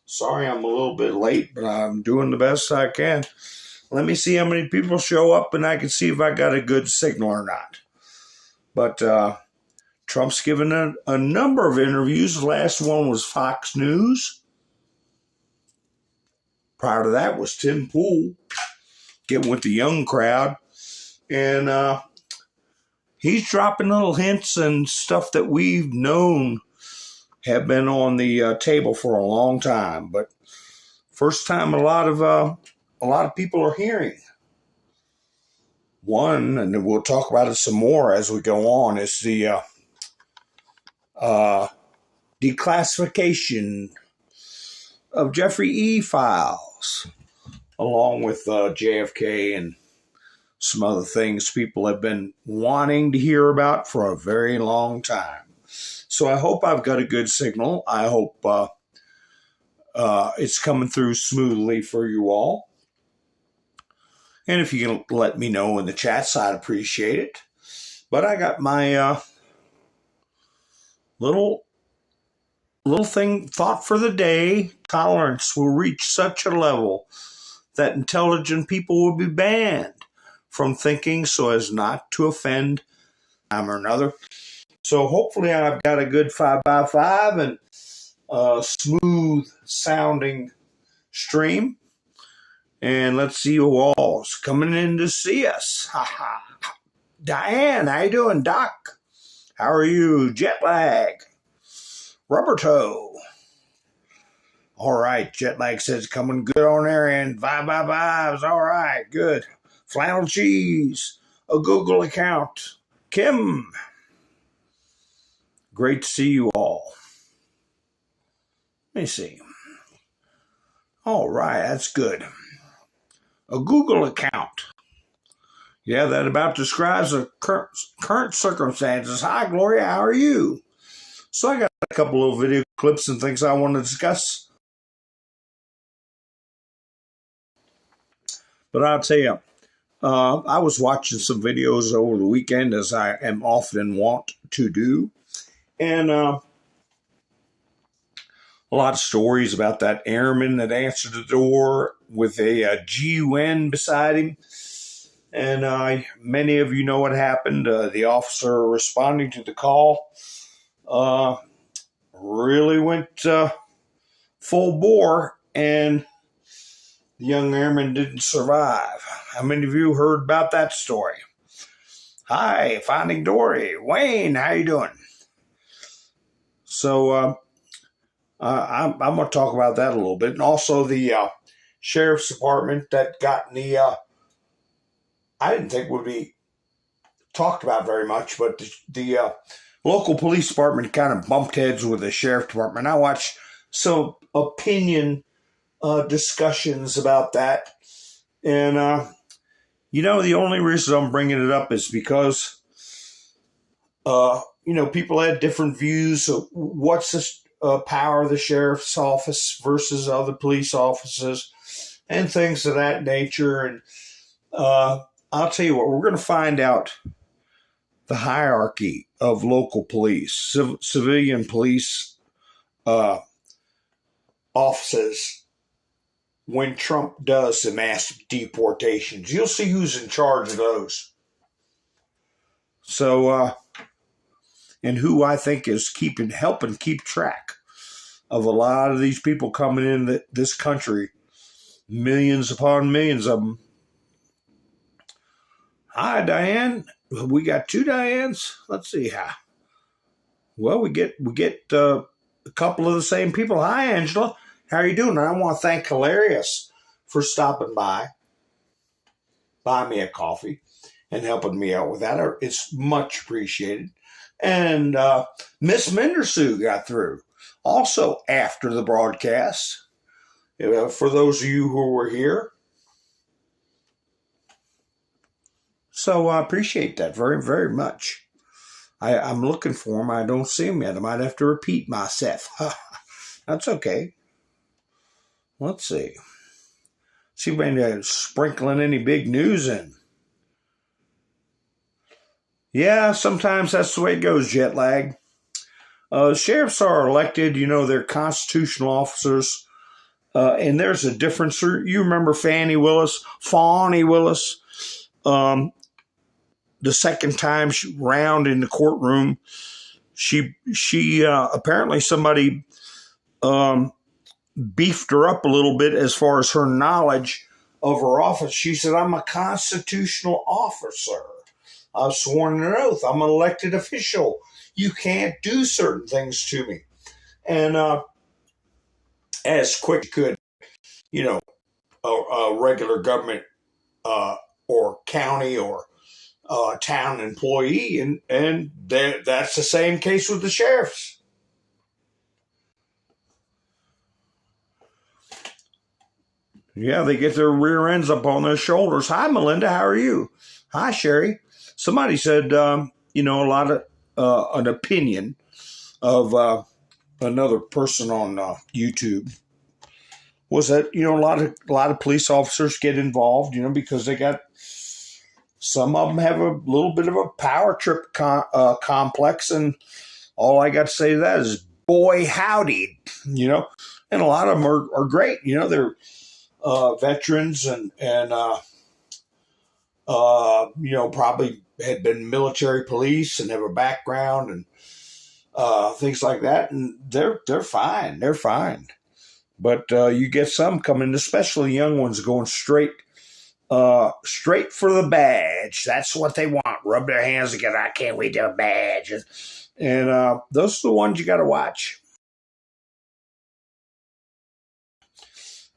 Sorry I'm a little bit late, but I'm doing the best I can. Let me see how many people show up, and I can see if I got a good signal or not. But Trump's given a number of interviews. The last one was Fox News. Prior to that was Tim Pool, getting with the young crowd. And he's dropping little hints and stuff that we've known have been on the table for a long time. But first time a lot of people are hearing. One, and we'll talk about it some more as we go on, is the declassification of Jeffrey E. files, along with JFK and some other things people have been wanting to hear about for a very long time. So I hope I've got a good signal. I hope it's coming through smoothly for you all. And if you can let me know in the chat, I'd appreciate it. But I got my little thought for the day. Tolerance will reach such a level that intelligent people will be banned from thinking so as not to offend time or another. So hopefully I've got a good 5x5 and a smooth sounding stream. And let's see who all's coming in to see us. Diane, how you doing, Doc? How are you? Jet lag. Rubber toe. All right, jet lag says coming good on there, and 5x5s. All right, good. Flannel cheese. A Google account. Kim. Great to see you all. Let me see. All right, that's good. A Google account. Yeah, that about describes the current circumstances. Hi, Gloria, how are you? So I got a couple of video clips and things I want to discuss. But I'll tell you, I was watching some videos over the weekend, as I am often wont to do. And a lot of stories about that airman that answered the door with a GUN beside him. And many of you know what happened. The officer responding to the call really went full bore, and the young airman didn't survive. How many of you heard about that story? Hi, Finding Dory. Wayne, how you doing? So I'm going to talk about that a little bit. And also the sheriff's department that got in the, I didn't think would be talked about very much, but the local police department kind of bumped heads with the sheriff department. I watched some opinion discussions about that. And, the only reason I'm bringing it up is because, people had different views of what's the power of the sheriff's office versus other police offices and things of that nature. And I'll tell you what, we're going to find out the hierarchy of local police, civilian police offices when Trump does the mass deportations. You'll see who's in charge of those. So, and who I think is helping keep track of a lot of these people coming in this country, millions upon millions of them. Hi, Diane. We got two Dianes. Let's see how. Well, we get a couple of the same people. Hi, Angela. How are you doing? I want to thank Hilarious for stopping by, buying me a coffee, and helping me out with that. It's much appreciated. And Miss Mendersu got through also after the broadcast. For those of you who were here. So I appreciate that very, very much. I'm looking for him. I don't see him yet. I might have to repeat myself. That's okay. Let's see. See if they're sprinkling any big news in. Yeah, sometimes that's the way it goes, jet lag. Sheriffs are elected, they're constitutional officers. And there's a difference. You remember Fawny Willis, the second time round in the courtroom, she apparently somebody beefed her up a little bit as far as her knowledge of her office. She said, "I'm a constitutional officer. I've sworn an oath. I'm an elected official. You can't do certain things to me." And as quick as could, a regular government or county or town employee, and that's the same case with the sheriffs. Yeah, they get their rear ends up on their shoulders. "Hi, Melinda. How are you?" "Hi, Sherry." Somebody said, a lot of an opinion of another person on YouTube was that a lot of police officers get involved, because they got, some of them have a little bit of a power trip complex, and all I got to say to that is, boy howdy, and a lot of them are great, they're veterans and probably had been military police and have a background and things like that, and they're fine. They're fine. But you get some coming, especially young ones, going straight for the badge. That's what they want. Rub their hands together. "I can't wait to a badge." And those are the ones you got to watch.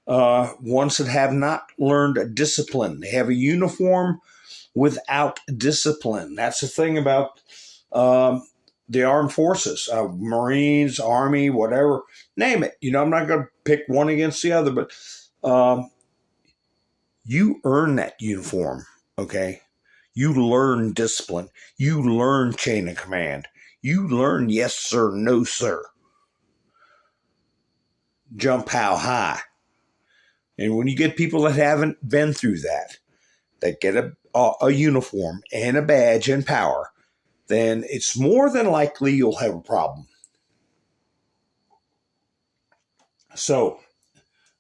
Ones that have not learned discipline. They have a uniform without discipline. That's the thing about the armed forces, Marines, Army, whatever, name it. I'm not going to pick one against the other, but you earn that uniform, okay? You learn discipline. You learn chain of command. You learn yes, sir, no, sir. Jump how high. And when you get people that haven't been through that get a uniform and a badge and power, then it's more than likely you'll have a problem. So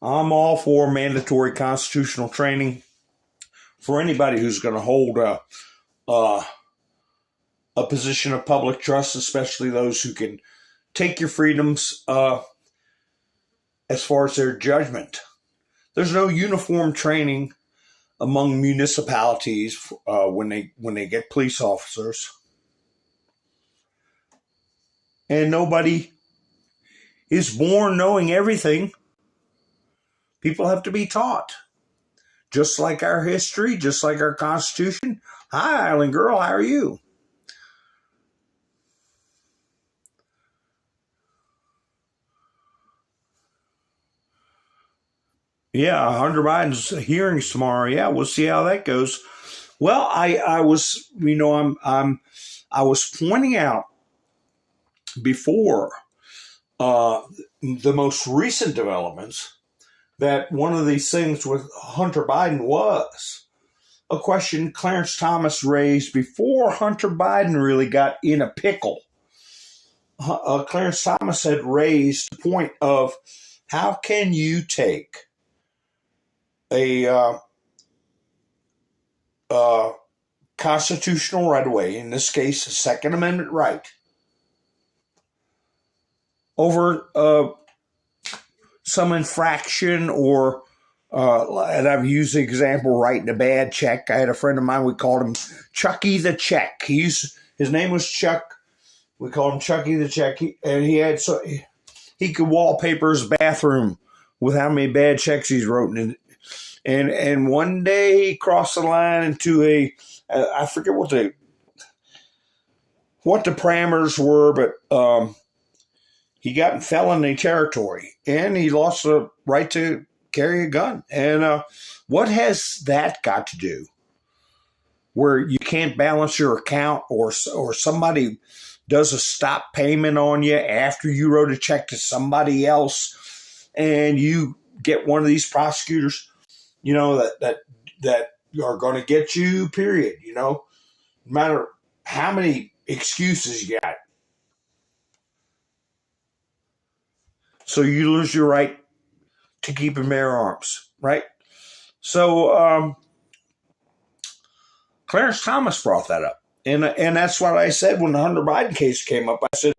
I'm all for mandatory constitutional training for anybody who's going to hold a position of public trust, especially those who can take your freedoms as far as their judgment. There's no uniform training among municipalities when they get police officers. And nobody is born knowing everything. People have to be taught. Just like our history, just like our Constitution. "Hi, Island Girl, how are you?" Yeah, Hunter Biden's hearings tomorrow. Yeah, we'll see how that goes. Well, I was, I was pointing out before the most recent developments that one of these things with Hunter Biden was a question Clarence Thomas raised before Hunter Biden really got in a pickle. Clarence Thomas had raised the point of, how can you take a constitutional right of way, in this case, a Second Amendment right, over some infraction or, and I've used the example, writing a bad check. I had a friend of mine, we called him Chucky the Check. His name was Chuck. We called him Chucky the Check. He could wallpaper his bathroom with how many bad checks he's written. And one day he crossed the line into I forget what the parameters were, but he got in felony territory and he lost the right to carry a gun. And what has that got to do? Where you can't balance your account, or somebody does a stop payment on you after you wrote a check to somebody else, and you get one of these prosecutors, that are going to get you, period. No matter how many excuses you got. So you lose your right to keep and bear arms, right? So Clarence Thomas brought that up. And that's what I said when the Hunter Biden case came up. I said,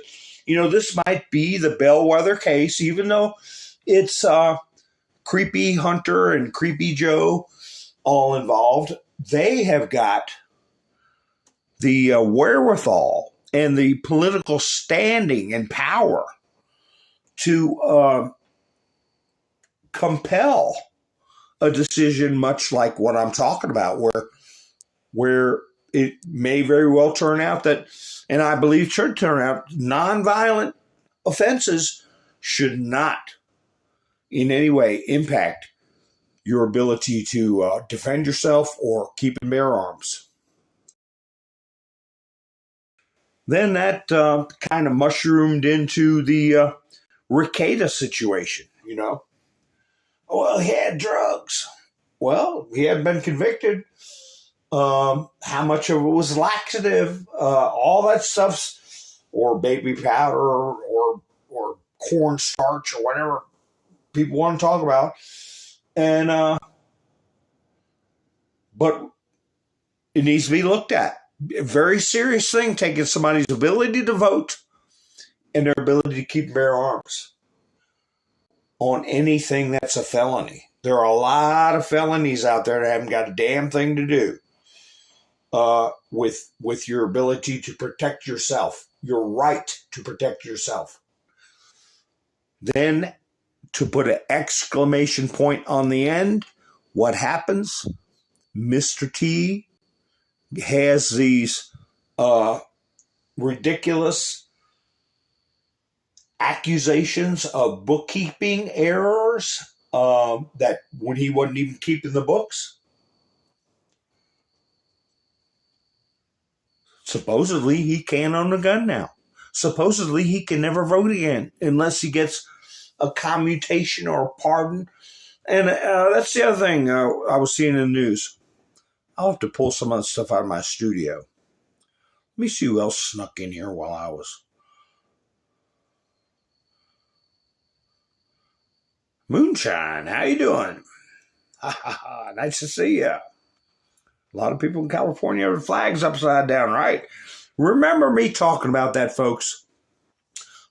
this might be the bellwether case, even though it's Creepy Hunter and Creepy Joe all involved. They have got the wherewithal and the political standing and power to compel a decision much like what I'm talking about, where it may very well turn out that, and I believe should turn out, nonviolent offenses should not in any way impact your ability to defend yourself or keep and bear arms. Then that kind of mushroomed into the Rekieta situation, Well, he had drugs. Well, he had been convicted. How much of it was laxative, all that stuff, or baby powder, or cornstarch, or whatever people want to talk about. And but it needs to be looked at. A very serious thing, taking somebody's ability to vote and their ability to keep and bear arms on anything that's a felony. There are a lot of felonies out there that haven't got a damn thing to do with your ability to protect yourself, your right to protect yourself. Then, to put an exclamation point on the end, what happens? Mr. T has these ridiculous accusations of bookkeeping errors that when he wasn't even keeping the books. Supposedly, he can't own a gun now. Supposedly, he can never vote again unless he gets a commutation or a pardon. And that's the other thing I was seeing in the news. I'll have to pull some of the stuff out of my studio. Let me see who else snuck in here while I was. Moonshine, how you doing? Nice to see you. A lot of people in California have flags upside down, right? Remember me talking about that, folks.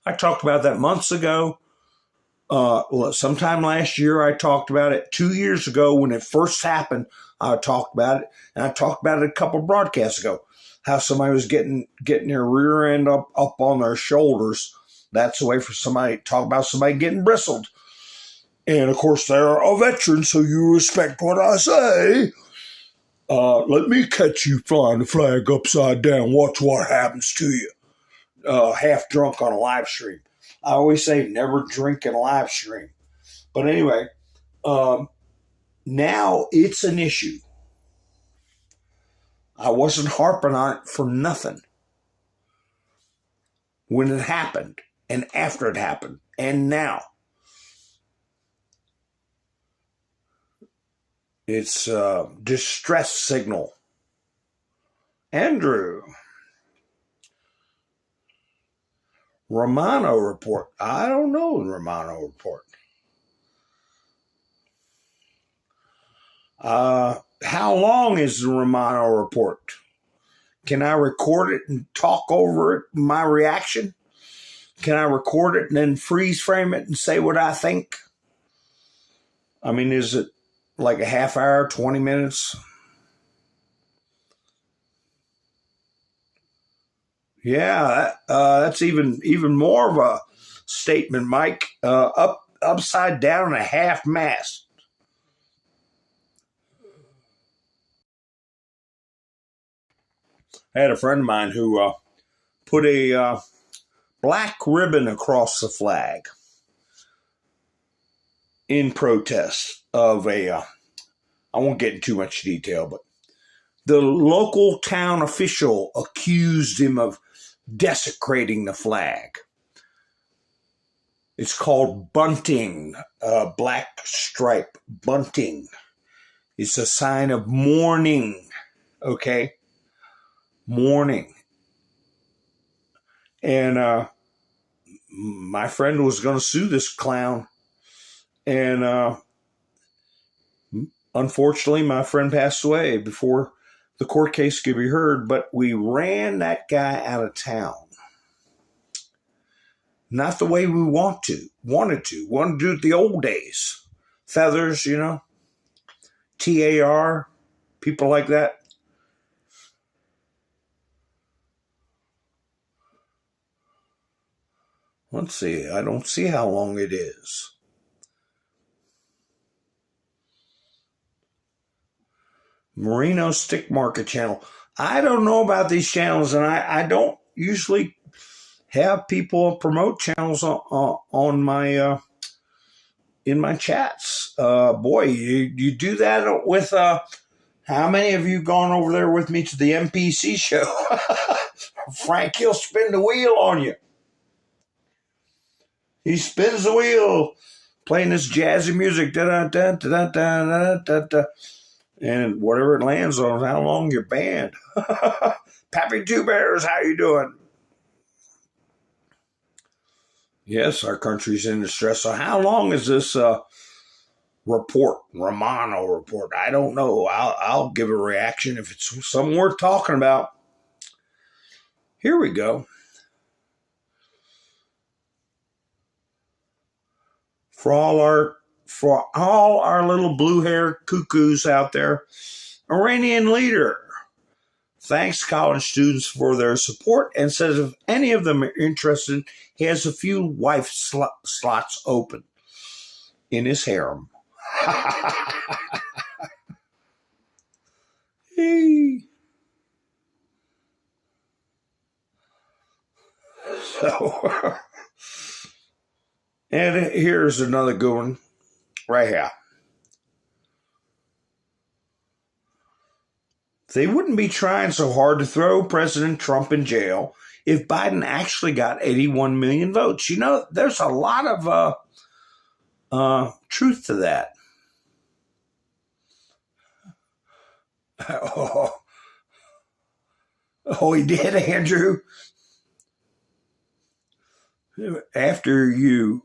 I talked about that months ago. Sometime last year, I talked about it. 2 years ago, when it first happened, I talked about it. And I talked about it a couple broadcasts ago, how somebody was getting their rear end up on their shoulders. That's a way for somebody to talk about somebody getting bristled. And, of course, they're a veteran, so you respect what I say. Let me catch you flying the flag upside down. Watch what happens to you. Half drunk on a live stream. I always say never drink in a live stream. But anyway, now it's an issue. I wasn't harping on it for nothing. When it happened, and after it happened, and now. It's a distress signal. Andrew. Romano report. I don't know the Romano report. How long is the Romano report? Can I record it and talk over it, my reaction? Can I record it and then freeze frame it and say what I think? I mean, is it like a half hour, 20 minutes? Yeah, that's even more of a statement, Mike. Upside down and a half mast. I had a friend of mine who put a black ribbon across the flag in protest of I won't get into too much detail, but the local town official accused him of desecrating the flag. It's called bunting, black stripe, bunting. It's a sign of mourning, okay? Mourning. And my friend was going to sue this clown. And unfortunately, my friend passed away before the court case could be heard, but we ran that guy out of town. Not the way we wanted to do it the old days. Feathers, TAR, people like that. Let's see. I don't see how long it is. Merino Stick Market Channel. I don't know about these channels, and I don't usually have people promote channels on my in my chats. Boy, you do that with how many of you gone over there with me to the MPC show? Frank, he'll spin the wheel on you. He spins the wheel, playing this jazzy music, da-da-da-da-da-da-da-da. And whatever it lands on, how long you're banned. Pappy Two Bears, how you doing? Yes, our country's in distress. So how long is this report, Romano report? I don't know. I'll give a reaction if it's something worth talking about. Here we go. For all our little blue-haired cuckoos out there, Iranian leader thanks college students for their support and says if any of them are interested, he has a few wife slots open in his harem. Hey. So, and here's another good one right here. They wouldn't be trying so hard to throw President Trump in jail if Biden actually got 81 million votes. There's a lot of truth to that. Oh, he did, Andrew? After you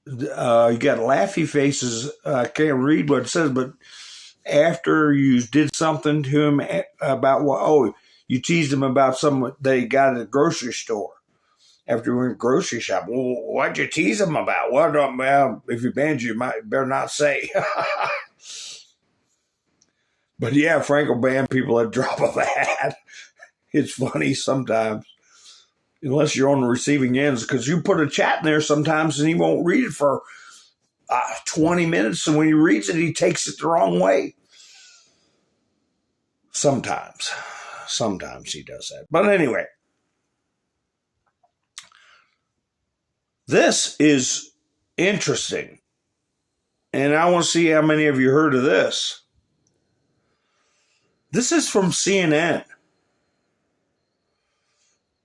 got laughy faces. I can't read what it says, but after you did something to him about you teased him about something they got at the grocery store after we went grocery shop. Well, what'd you tease him about? Well, if he banned you, better not say. But yeah, Frank will ban people at a drop of a hat. It's funny sometimes. Unless you're on the receiving ends, because you put a chat in there sometimes and he won't read it for 20 minutes, and when he reads it, he takes it the wrong way. Sometimes he does that. But anyway, this is interesting, and I want to see how many of you heard of this. This is from CNN.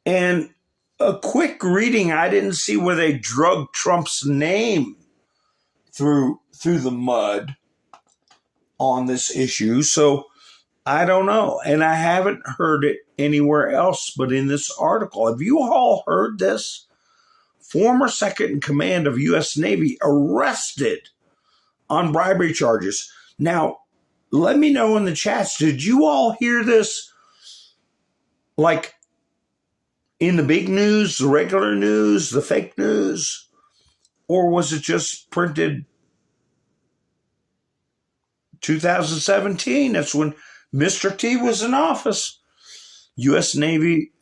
And a quick reading, I didn't see where they drug Trump's name through the mud on this issue. So I don't know. And I haven't heard it anywhere else but in this article. Have you all heard this? Former second in command of U.S. Navy arrested on bribery charges. Now, let me know in the chats, did you all hear this? Like, in the big news, the regular news, the fake news? Or was it just printed 2017? That's when Mr. T was in office. U.S. Navy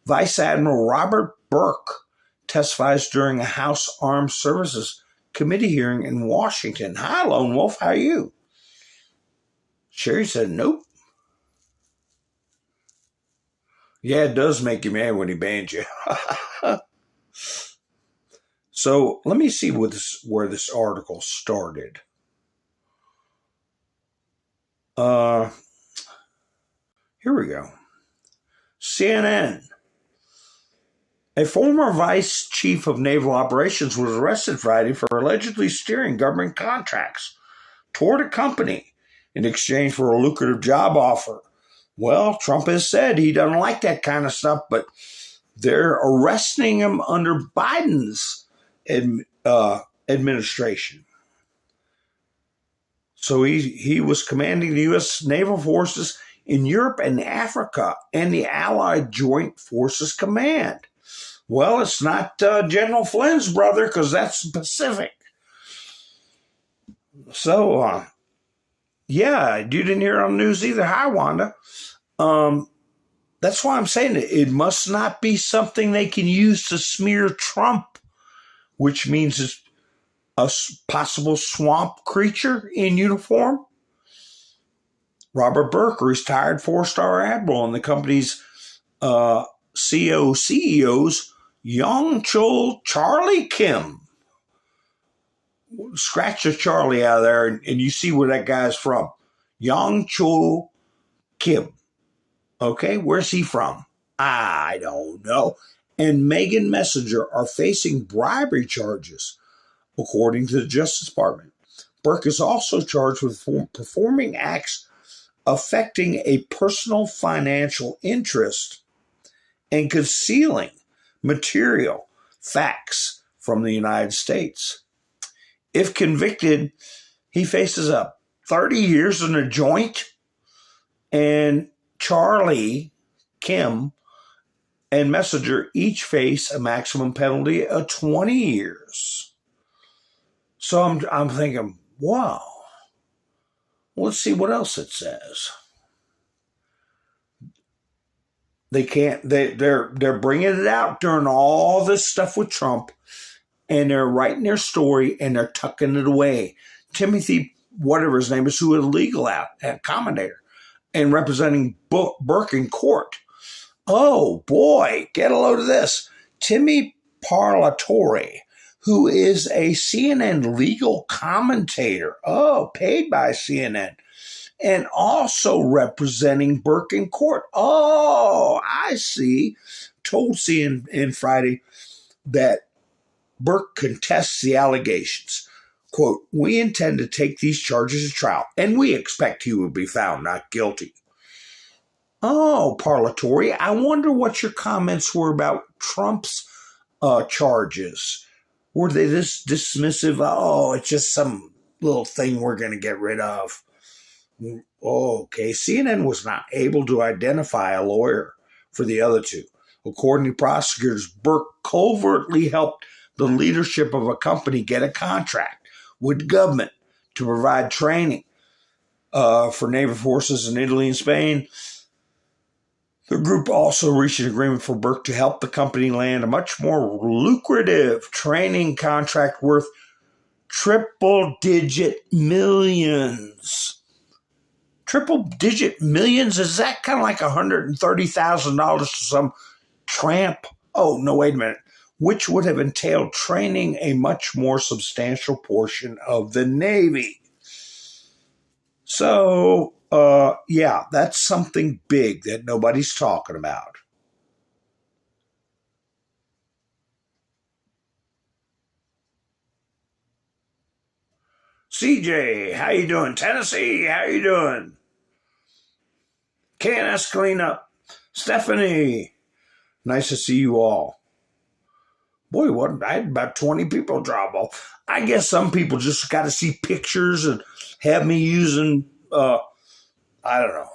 Vice Admiral Robert Burke testifies during a House Armed Services Committee hearing in Washington. Hi, Lone Wolf. How are you? Sherry said, nope. Yeah, it does make you mad when he banned you. So let me see where this article started. Here we go. CNN. A former vice chief of naval operations was arrested Friday for allegedly steering government contracts toward a company in exchange for a lucrative job offer. Well, Trump has said he doesn't like that kind of stuff, but they're arresting him under Biden's administration. So he was commanding the U.S. naval forces in Europe and Africa and the Allied Joint Forces Command. Well, it's not General Flynn's brother, because that's the Pacific. So, yeah, you didn't hear it on the news either. Hi, Wanda. That's why I'm saying it must not be something they can use to smear Trump, which means it's a possible swamp creature in uniform. Robert Burke, retired 4-star admiral, and the company's CEO's Young Chol Charlie Kim. Scratch the Charlie out of there, and you see where that guy's from. Young Chol Kim. Okay, where's he from? I don't know. And Megan Messenger are facing bribery charges, according to the Justice Department. Burke is also charged with performing acts affecting a personal financial interest and concealing material facts from the United States. If convicted, he faces up 30 years in a joint, and Charlie, Kim, and Messenger each face a maximum penalty of 20 years. So I'm thinking, wow. Let's see what else it says. They're bringing it out during all this stuff with Trump, and they're writing their story and they're tucking it away. Timothy, whatever his name is, who is a legal commentator and representing Burke in court. Oh boy, get a load of this. Timmy Parlatore, who is a CNN legal commentator, paid by CNN, and also representing Burke in court. Oh, I see. Told CNN Friday that Burke contests the allegations. Quote, "We intend to take these charges to trial, and we expect he will be found not guilty." Oh, Parlatore, I wonder what your comments were about Trump's charges. Were they this dismissive? Oh, it's just some little thing we're going to get rid of. Okay, CNN was not able to identify a lawyer for the other two. According to prosecutors, Burke covertly helped the leadership of a company get a contract with government to provide training for naval forces in Italy and Spain. The group also reached an agreement for Burke to help the company land a much more lucrative training contract worth triple-digit millions. Triple-digit millions? Is that kind of like $130,000 to some tramp? Oh, no, wait a minute. Which would have entailed training a much more substantial portion of the Navy. So, yeah, that's something big that nobody's talking about. CJ, how you doing? Tennessee, how you doing? KNS Cleanup. Stephanie, nice to see you all. Boy, I had about 20 people drop off. I guess some people just got to see pictures and have me using, I don't know.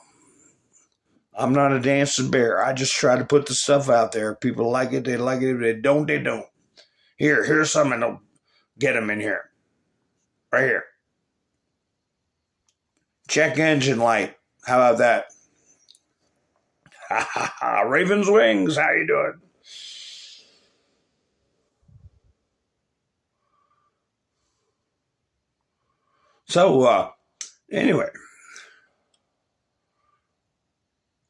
I'm not a dancing bear. I just try to put the stuff out there. If people like it, they like it. If they don't, they don't. Here's something that'll get them in here. Right here. Check engine light. How about that? Ha ha ha. Raven's Wings. How you doing? So, anyway.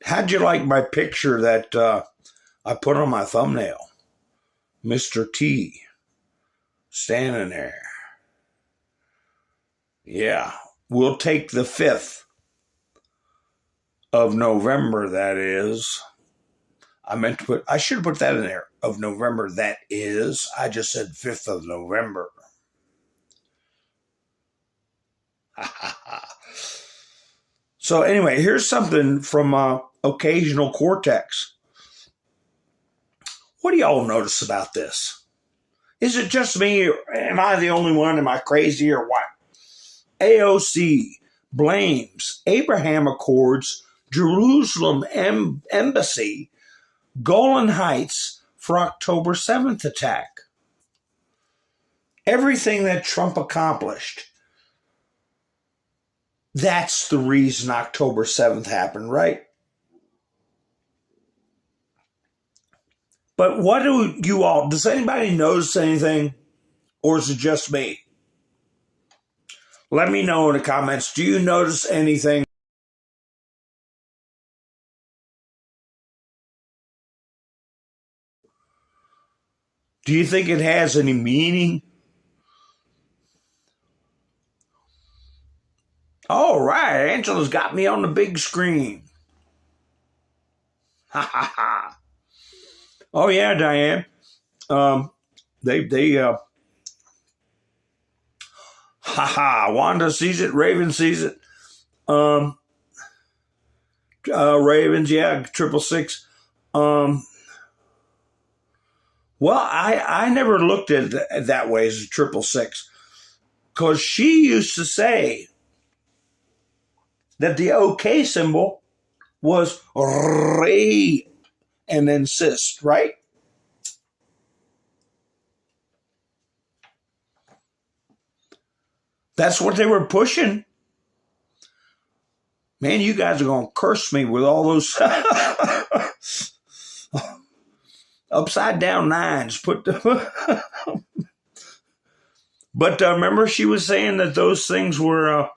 How'd you like my picture that I put on my thumbnail? Mr. T. Standing there. Yeah. We'll take the 5th of November, that is. I should have put that in there. Of November, that is. I just said 5th of November. So anyway, here's something from Occasional Cortex. What do y'all notice about this? Is it just me, or am I the only one? Am I crazy or what? AOC blames Abraham Accords, Jerusalem Embassy, Golan Heights for October 7th attack. Everything that Trump accomplished, that's the reason October 7th happened, right? But what do you all, does anybody notice anything, or is it just me? Let me know in the comments. Do you notice anything? Do you think it has any meaning? All right, Angela's got me on the big screen. Ha ha ha. Oh yeah, Diane. Ha ha. Wanda sees it. Raven sees it. Ravens, yeah, 666. Well, I never looked at it that way as a 666, because she used to say that the OK symbol was re and then cis, right? That's what they were pushing. Man, you guys are going to curse me with all those upside down nines. But remember, she was saying that those things were.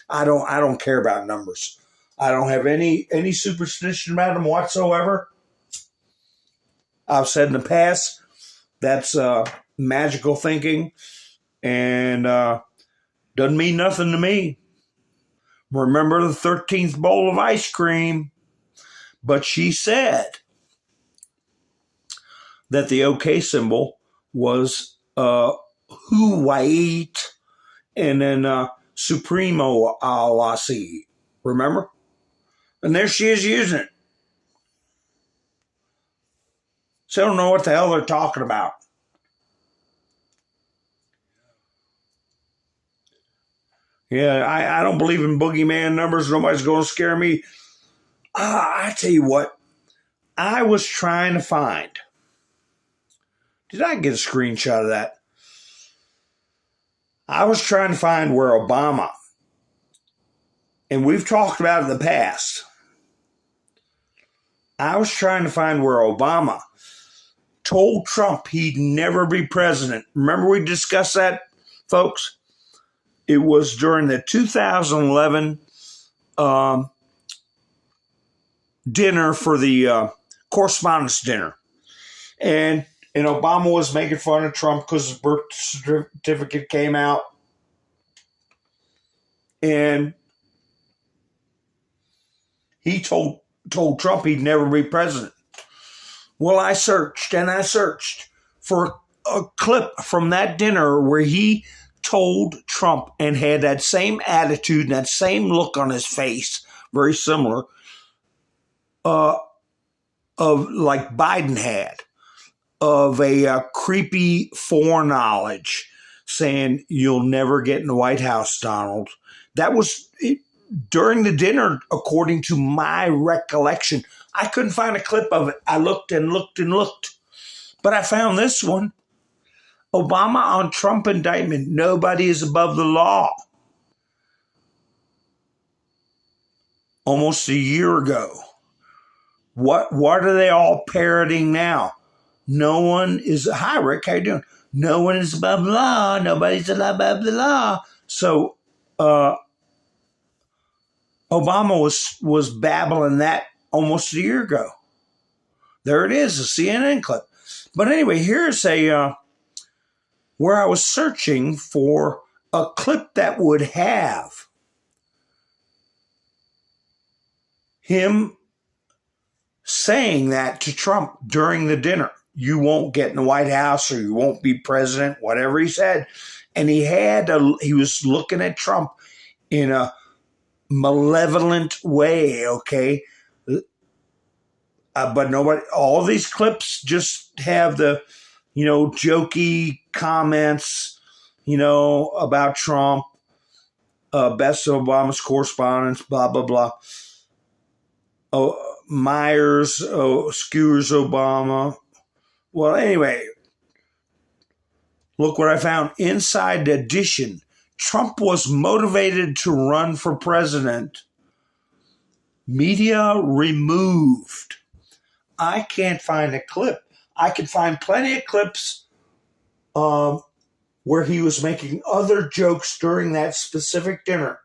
I don't care about numbers. I don't have any superstition about them whatsoever. I've said in the past that's magical thinking, and doesn't mean nothing to me. Remember the 13th bowl of ice cream. But she said that the OK symbol was Huwait and then Supremo Alasi. Remember? And there she is using it. So I don't know what the hell they're talking about. Yeah, I don't believe in boogeyman numbers. Nobody's going to scare me. I tell you what, I was trying to find. Did I get a screenshot of that? I was trying to find where Obama, and we've talked about it in the past. I was trying to find where Obama told Trump he'd never be president. Remember we discussed that, folks? It was during the 2011 dinner for the correspondence dinner. And Obama was making fun of Trump because his birth certificate came out. And he told Trump he'd never be president. Well, I searched and I searched for a clip from that dinner where he told Trump and had that same attitude and that same look on his face, very similar, of like Biden had, of a creepy foreknowledge saying, "You'll never get in the White House, Donald." That was during the dinner, according to my recollection. I couldn't find a clip of it. I looked and looked and looked, but I found this one. Obama on Trump indictment. Nobody is above the law. Almost a year ago. What are they all parroting now? No one is. Hi, Rick. How you doing? No one is above the law. Nobody's above the law. So Obama was babbling that almost a year ago. There it is, a CNN clip. But anyway, here's a where I was searching for a clip that would have him saying that to Trump during the dinner. You won't get in the White House, or you won't be president, whatever he said. And he was looking at Trump in a malevolent way, okay? But nobody, all these clips just have the jokey comments, about Trump, best of Obama's correspondence, blah, blah, blah. Oh, Myers skewers Obama. Well, anyway, look what I found. Inside Edition, Trump was motivated to run for president. Media removed. I can't find a clip. I could find plenty of clips where he was making other jokes during that specific dinner,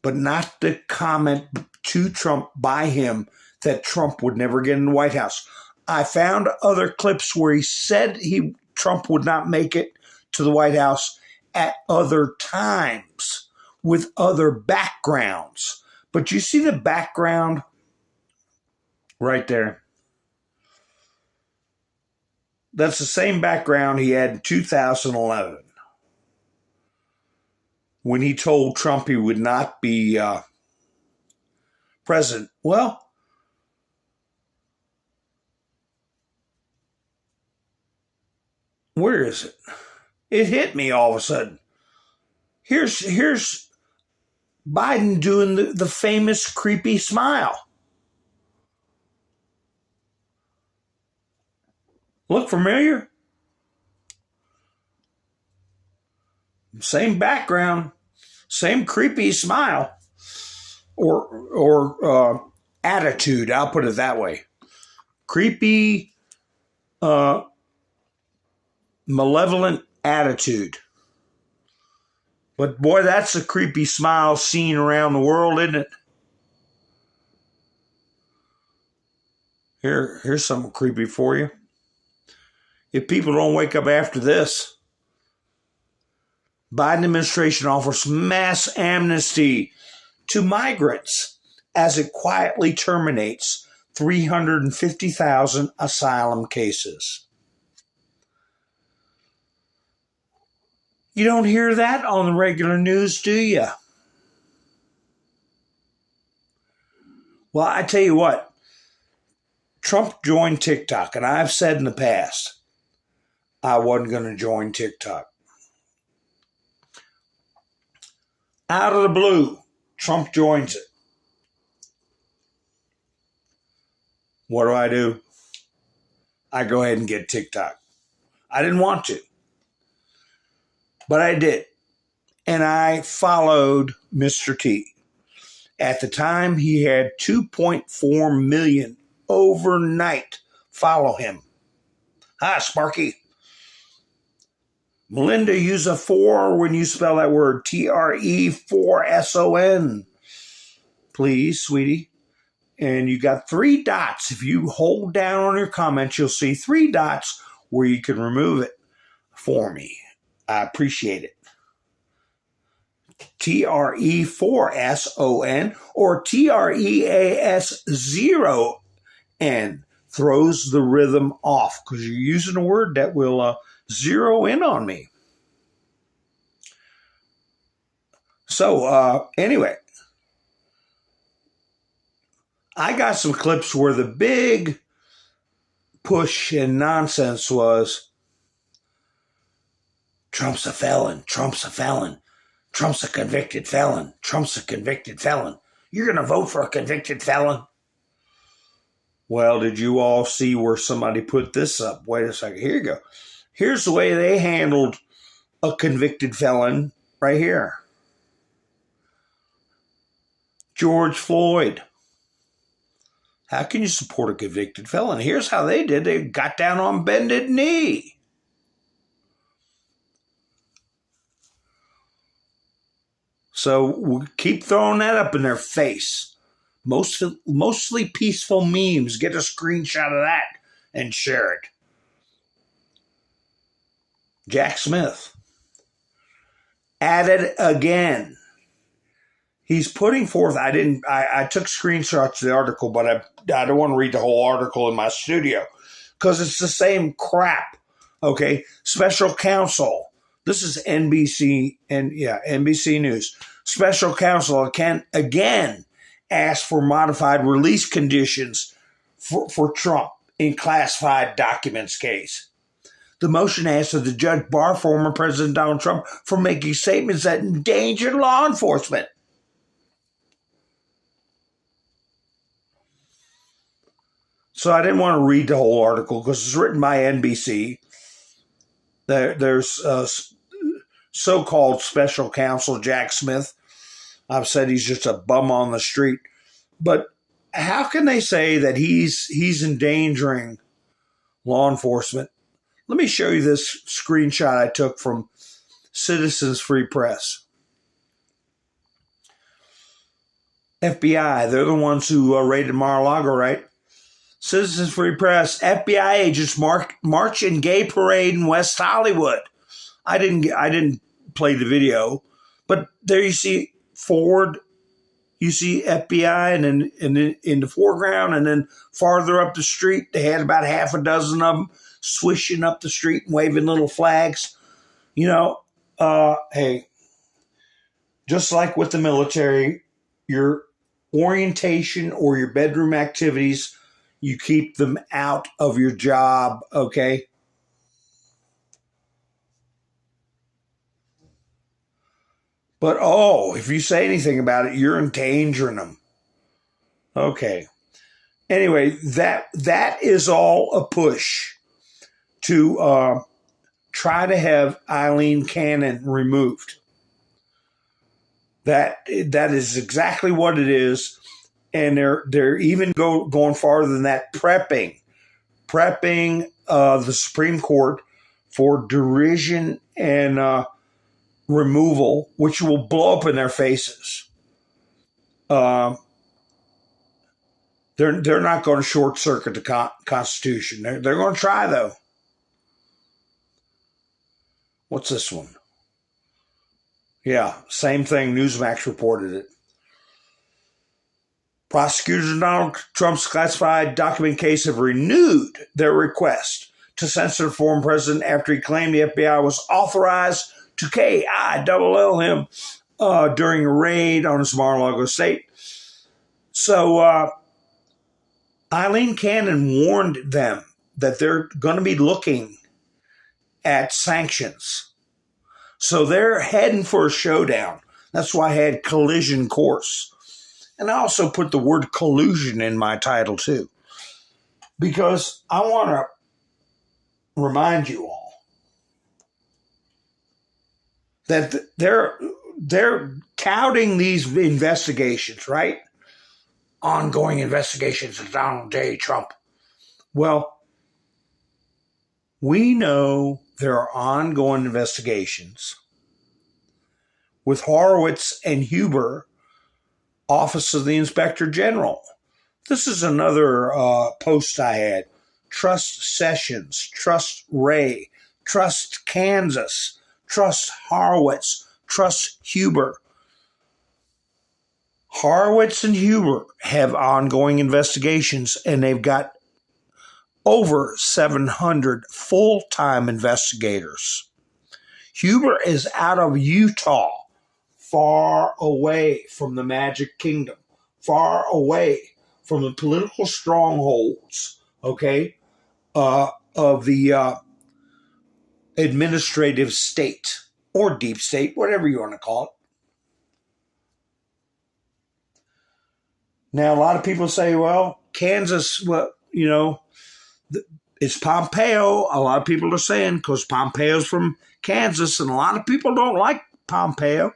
but not the comment to Trump by him that Trump would never get in the White House. I found other clips where he said Trump would not make it to the White House at other times with other backgrounds. But you see the background right there? That's the same background he had in 2011 when he told Trump he would not be president. Well, where is it? It hit me all of a sudden. Here's Biden doing the famous creepy smile. Look familiar? Same background, same creepy smile or attitude. I'll put it that way. Creepy, malevolent attitude. But boy, that's a creepy smile seen around the world, isn't it? Here's something creepy for you. If people don't wake up after this, Biden administration offers mass amnesty to migrants as it quietly terminates 350,000 asylum cases. You don't hear that on the regular news, do you? Well, I tell you what, Trump joined TikTok, and I've said in the past, I wasn't going to join TikTok. Out of the blue, Trump joins it. What do? I go ahead and get TikTok. I didn't want to, but I did. And I followed Mr. T. At the time, he had 2.4 million overnight follow him. Hi, Sparky. Melinda, use a 4 when you spell that word. TRE4SON. Please, sweetie. And you got 3 dots. If you hold down on your comments, you'll see 3 dots where you can remove it for me. I appreciate it. TRE4SON or TREAS0N throws the rhythm off because you're using a word that will zero in on me. So anyway, I got some clips where the big push and nonsense was Trump's a felon, Trump's a felon, Trump's a convicted felon, Trump's a convicted felon. You're going to vote for a convicted felon? Well, did you all see where somebody put this up? Wait a second. Here you go. Here's the way they handled a convicted felon right here. George Floyd. How can you support a convicted felon? Here's how they did. They got down on bended knee. So we'll keep throwing that up in their face. Mostly peaceful memes. Get a screenshot of that and share it. Jack Smith. At it again. He's putting forth, I took screenshots of the article, but I don't want to read the whole article in my studio because it's the same crap. Okay. Special counsel. This is NBC News. Special counsel can again ask for modified release conditions for Trump in classified documents case. The motion asks that the judge bar former President Donald Trump from making statements that endanger law enforcement. So I didn't want to read the whole article because it's written by NBC. There's so-called special counsel Jack Smith. I've said he's just a bum on the street. But how can they say that he's endangering law enforcement? Let me show you this screenshot I took from Citizens Free Press. FBI, they're the ones who raided Mar-a-Lago, right? Citizens Free Press, FBI agents march in gay parade in West Hollywood. I didn't play the video, but there you see Ford, you see FBI, and then in the foreground, and then farther up the street, they had about half a dozen of them swishing up the street and waving little flags. You know, hey, just like with the military, your orientation or your bedroom activities, you keep them out of your job, okay? But, if you say anything about it, you're endangering them. Okay. Anyway, that is all a push to try to have Eileen Cannon removed. That is exactly what it is. And they're even going farther than that, prepping the Supreme Court for derision and removal, which will blow up in their faces. They're not going to short circuit the Constitution. They're going to try, though. What's this one? Yeah, same thing. Newsmax reported it. Prosecutors in Donald Trump's classified document case have renewed their request to censor the former president after he claimed the FBI was authorized to kill him during a raid on his Mar-a-Lago estate. So Eileen Cannon warned them that they're going to be looking at sanctions. So they're heading for a showdown. That's why I had collision course. And I also put the word collusion in my title too, because I want to remind you all that they're touting these investigations, right? Ongoing investigations of Donald J. Trump. Well, we know there are ongoing investigations with Horowitz and Huber, Office of the Inspector General. This is another post I had. Trust Sessions, trust Ray, trust Kansas, trust Horowitz, trust Huber. Horowitz and Huber have ongoing investigations, and they've got over 700 full-time investigators. Huber is out of Utah, far away from the Magic Kingdom, far away from the political strongholds, okay, of the administrative state or deep state, whatever you want to call it. Now, a lot of people say, well, Kansas, well, you know, it's Pompeo. A lot of people are saying because Pompeo's from Kansas, and a lot of people don't like Pompeo.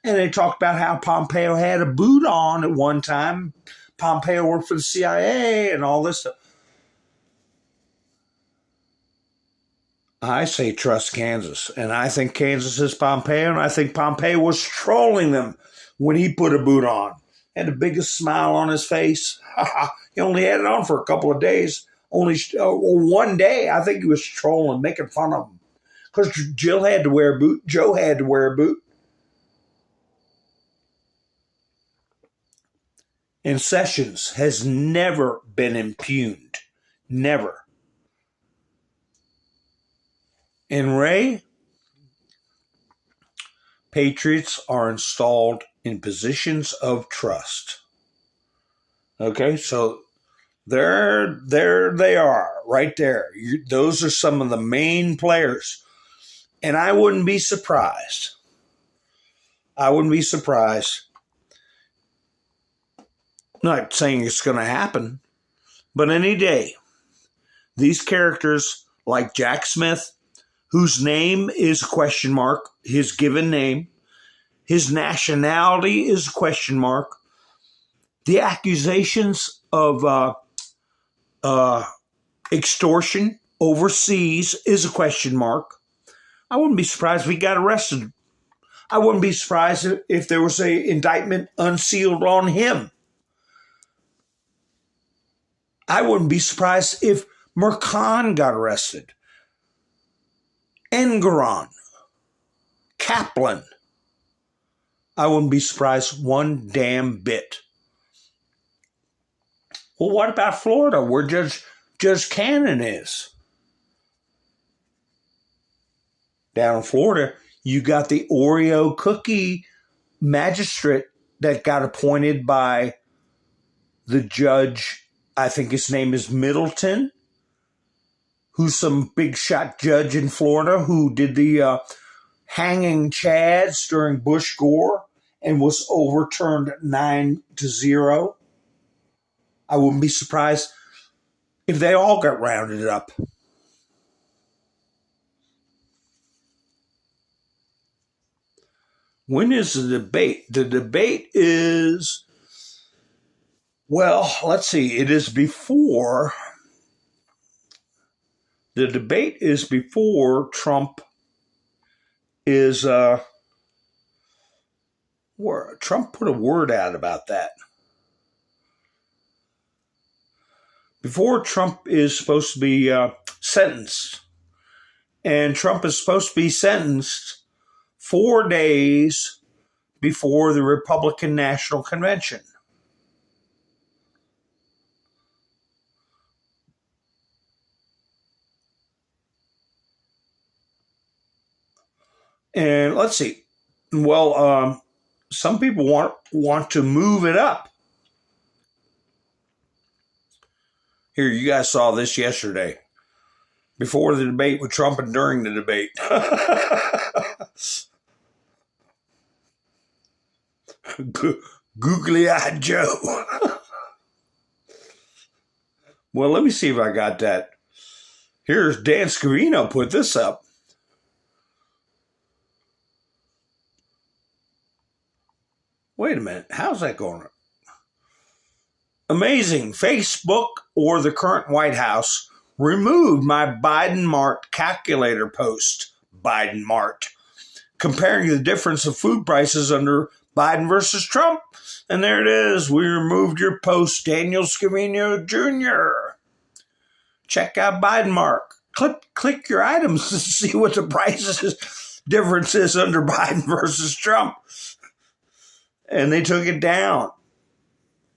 And they talk about how Pompeo had a boot on at one time. Pompeo worked for the CIA and all this stuff. I say trust Kansas. And I think Kansas is Pompeo. And I think Pompeo was trolling them when he put a boot on. Had the biggest smile on his face. He only had it on for a couple of days. Only one day, I think he was trolling, making fun of him. Because Jill had to wear a boot. Joe had to wear a boot. And Sessions has never been impugned. Never. And Ray, patriots are installed in positions of trust. Okay, so There they are, right there. Those are some of the main players. And I wouldn't be surprised. I'm not saying it's going to happen, but any day, these characters like Jack Smith, whose name is a question mark, his given name, his nationality is a question mark, the accusations of extortion overseas is a question mark. I wouldn't be surprised if he got arrested. I wouldn't be surprised if there was an indictment unsealed on him. I wouldn't be surprised if Mercan got arrested. Engeron. Kaplan. I wouldn't be surprised one damn bit. Well, what about Florida, where Judge Cannon is? Down in Florida, you got the Oreo cookie magistrate that got appointed by the judge, I think his name is Middleton, who's some big shot judge in Florida who did the hanging chads during Bush Gore and was overturned 9-0. I wouldn't be surprised if they all got rounded up. When is the debate? The debate is, well, let's see. It is before, the debate is before Trump is, Trump put a word out about that. Before Trump is supposed to be sentenced. And Trump is supposed to be sentenced 4 days before the Republican National Convention. And let's see. Well, some people want to move it up. Here, you guys saw this yesterday. Before the debate with Trump and during the debate. Googly-eyed Joe. Well, let me see if I got that. Here's Dan Scavino put this up. Wait a minute. How's that going? Amazing. Facebook or the current White House removed my Biden Mart calculator post. Biden Mart. Comparing the difference of food prices under Biden versus Trump. And there it is. We removed your post, Daniel Scavino Jr. Check out Biden Mart. Click your items to see what the prices difference is under Biden versus Trump. And they took it down.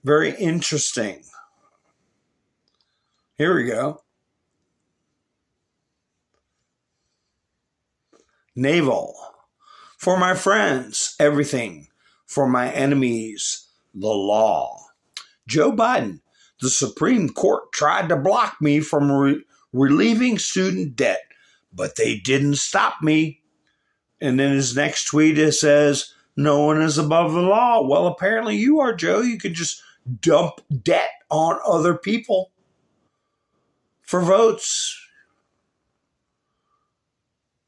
Very interesting. Here we go. Naval. For my friends, everything. For my enemies, the law. Joe Biden, the Supreme Court tried to block me from relieving student debt, but they didn't stop me. And then his next tweet says, no one is above the law. Well, apparently you are, Joe. You can just dump debt on other people for votes.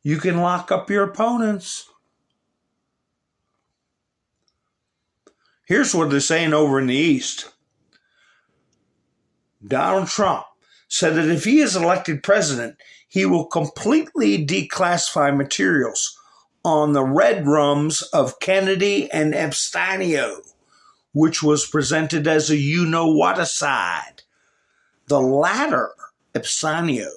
You can lock up your opponents. Here's what they're saying over in the East. Donald Trump said that if he is elected president, he will completely declassify materials on the red rums of Kennedy and Epstein, which was presented as a you-know-what-aside. The latter, Epstein,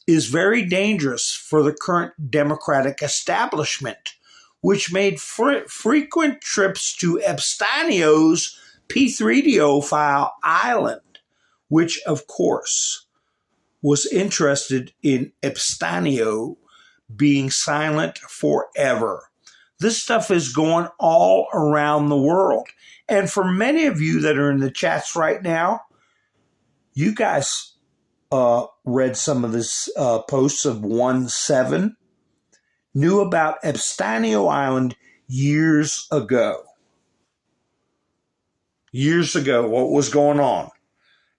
is very dangerous for the current Democratic establishment, which made frequent trips to Epstein's P3DO file island, which, of course, was interested in Epstein being silent forever. This stuff is going all around the world. And for many of you that are in the chats right now, You guys read some of this posts of 1-7, knew about Abstanio Island years ago. Years ago, what was going on.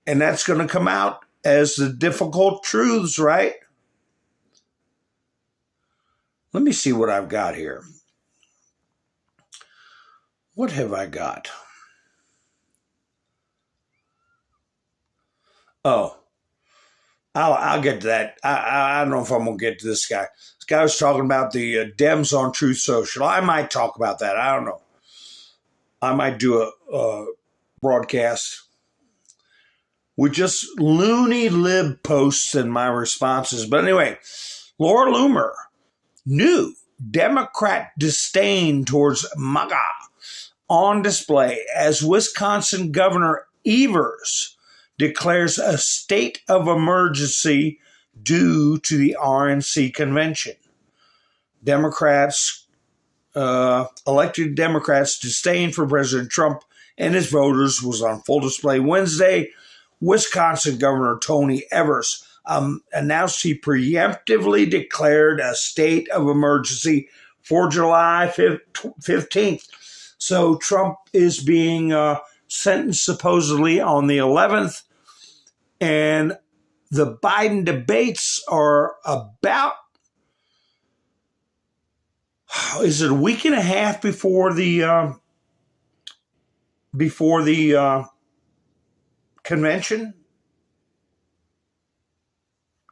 And that's going to come out as the difficult truths, right? Let me see what I've got here. What have I got? Oh, I'll get to that. I don't know if I'm going to get to this guy. This guy was talking about the Dems on Truth Social. I might talk about that. I don't know. I might do a broadcast with just loony lib posts and my responses. But anyway, Laura Loomer, new Democrat disdain towards MAGA on display as Wisconsin Governor Evers declares a state of emergency due to the RNC convention. Elected Democrats' disdain for President Trump and his voters was on full display Wednesday. Wisconsin Governor Tony Evers announced he preemptively declared a state of emergency for July 15th. So Trump is being sentenced supposedly on the 11th. And the Biden debates are about, is it a week and a half before the convention?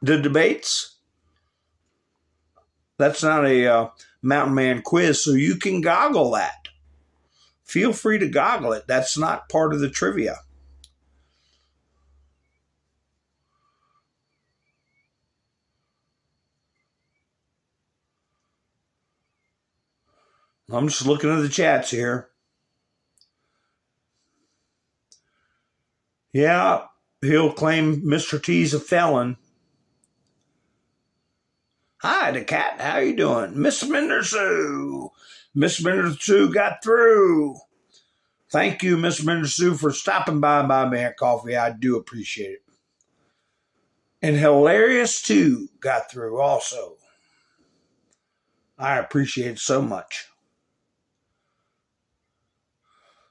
The debates? That's not a Mountain Man quiz, so you can goggle that. Feel free to goggle it. That's not part of the trivia. I'm just looking at the chats here. Yeah, he'll claim Mr. T's a felon. Hi, the cat. How you doing? Miss Mendersue. Miss Mendersue got through. Thank you, Miss Mendersue, for stopping by me at coffee. I do appreciate it. And Hilarious, too, got through also. I appreciate it so much.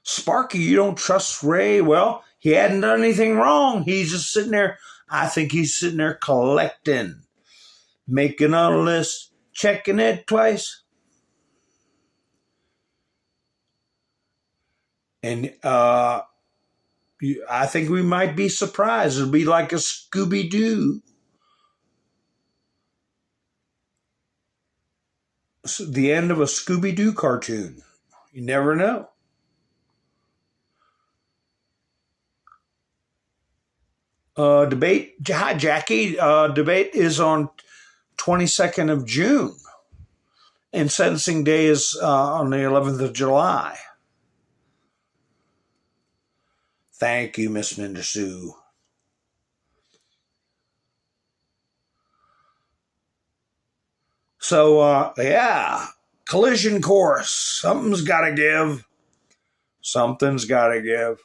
Sparky, you don't trust Ray? Well, he hadn't done anything wrong. He's just sitting there. I think he's sitting there collecting, making a list, checking it twice. And I think we might be surprised. It'll be like a Scooby-Doo. The end of a Scooby-Doo cartoon. You never know. Debate, hi Jackie, debate is on 22nd of June, and sentencing day is on the 11th of July. Thank you, Miss Mendersue. So, yeah, collision course. Something's got to give. Something's got to give.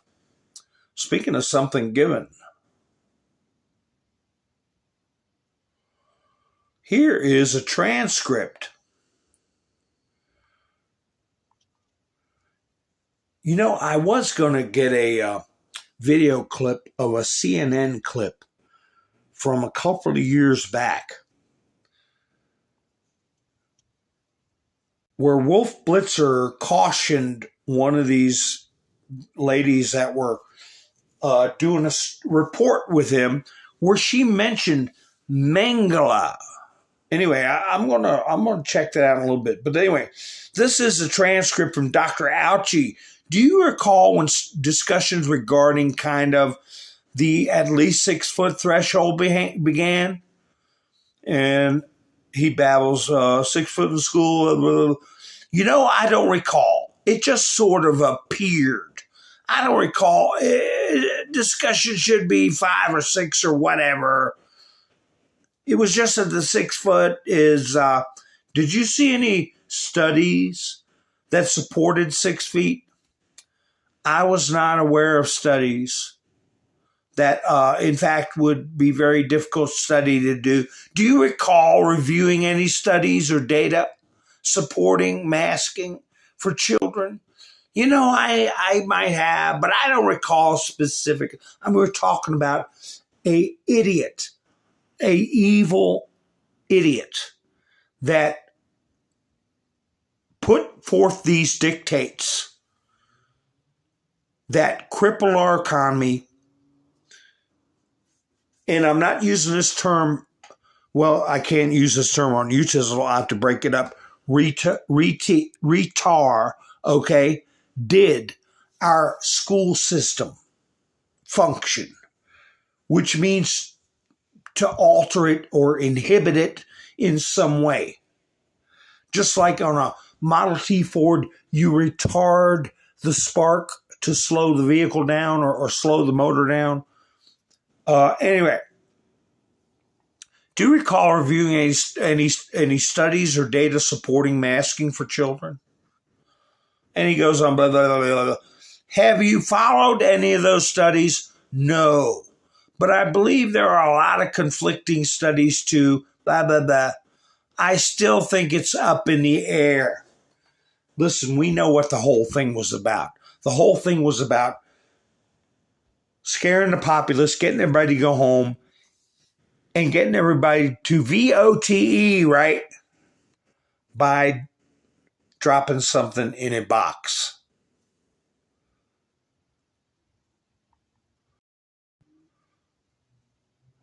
Speaking of something given, here is a transcript. You know, I was going to get a video clip of a CNN clip from a couple of years back where Wolf Blitzer cautioned one of these ladies that were doing a report with him where she mentioned Mengele. Anyway, I'm gonna check that out in a little bit. But anyway, this is a transcript from Dr. Ouchie. Do you recall when discussions regarding kind of the at least 6 foot threshold began? And he babbles, 6 foot in school. Blah, blah, blah. You know, I don't recall. It just sort of appeared. I don't recall. Discussion should be 5 or 6 or whatever. It was just that the 6 foot is, did you see any studies that supported 6 feet? I was not aware of studies that, in fact, would be very difficult study to do. Do you recall reviewing any studies or data supporting masking for children? You know, I might have, but I don't recall specific. I mean, we're talking about a idiot, a evil idiot that put forth these dictates that cripple our economy. And I'm not using this term, well, I can't use this term on YouTube, so I'll have to break it up. Retar, okay, did our school system function, which means to alter it or inhibit it in some way. Just like on a Model T Ford, you retard the spark to slow the vehicle down or slow the motor down. Anyway, do you recall reviewing any studies or data supporting masking for children? And he goes on, blah, blah, blah, blah, blah. Have you followed any of those studies? No. But I believe there are a lot of conflicting studies too, blah, blah, blah. I still think it's up in the air. Listen, we know what the whole thing was about. The whole thing was about scaring the populace, getting everybody to go home, and getting everybody to VOTE, right? By dropping something in a box.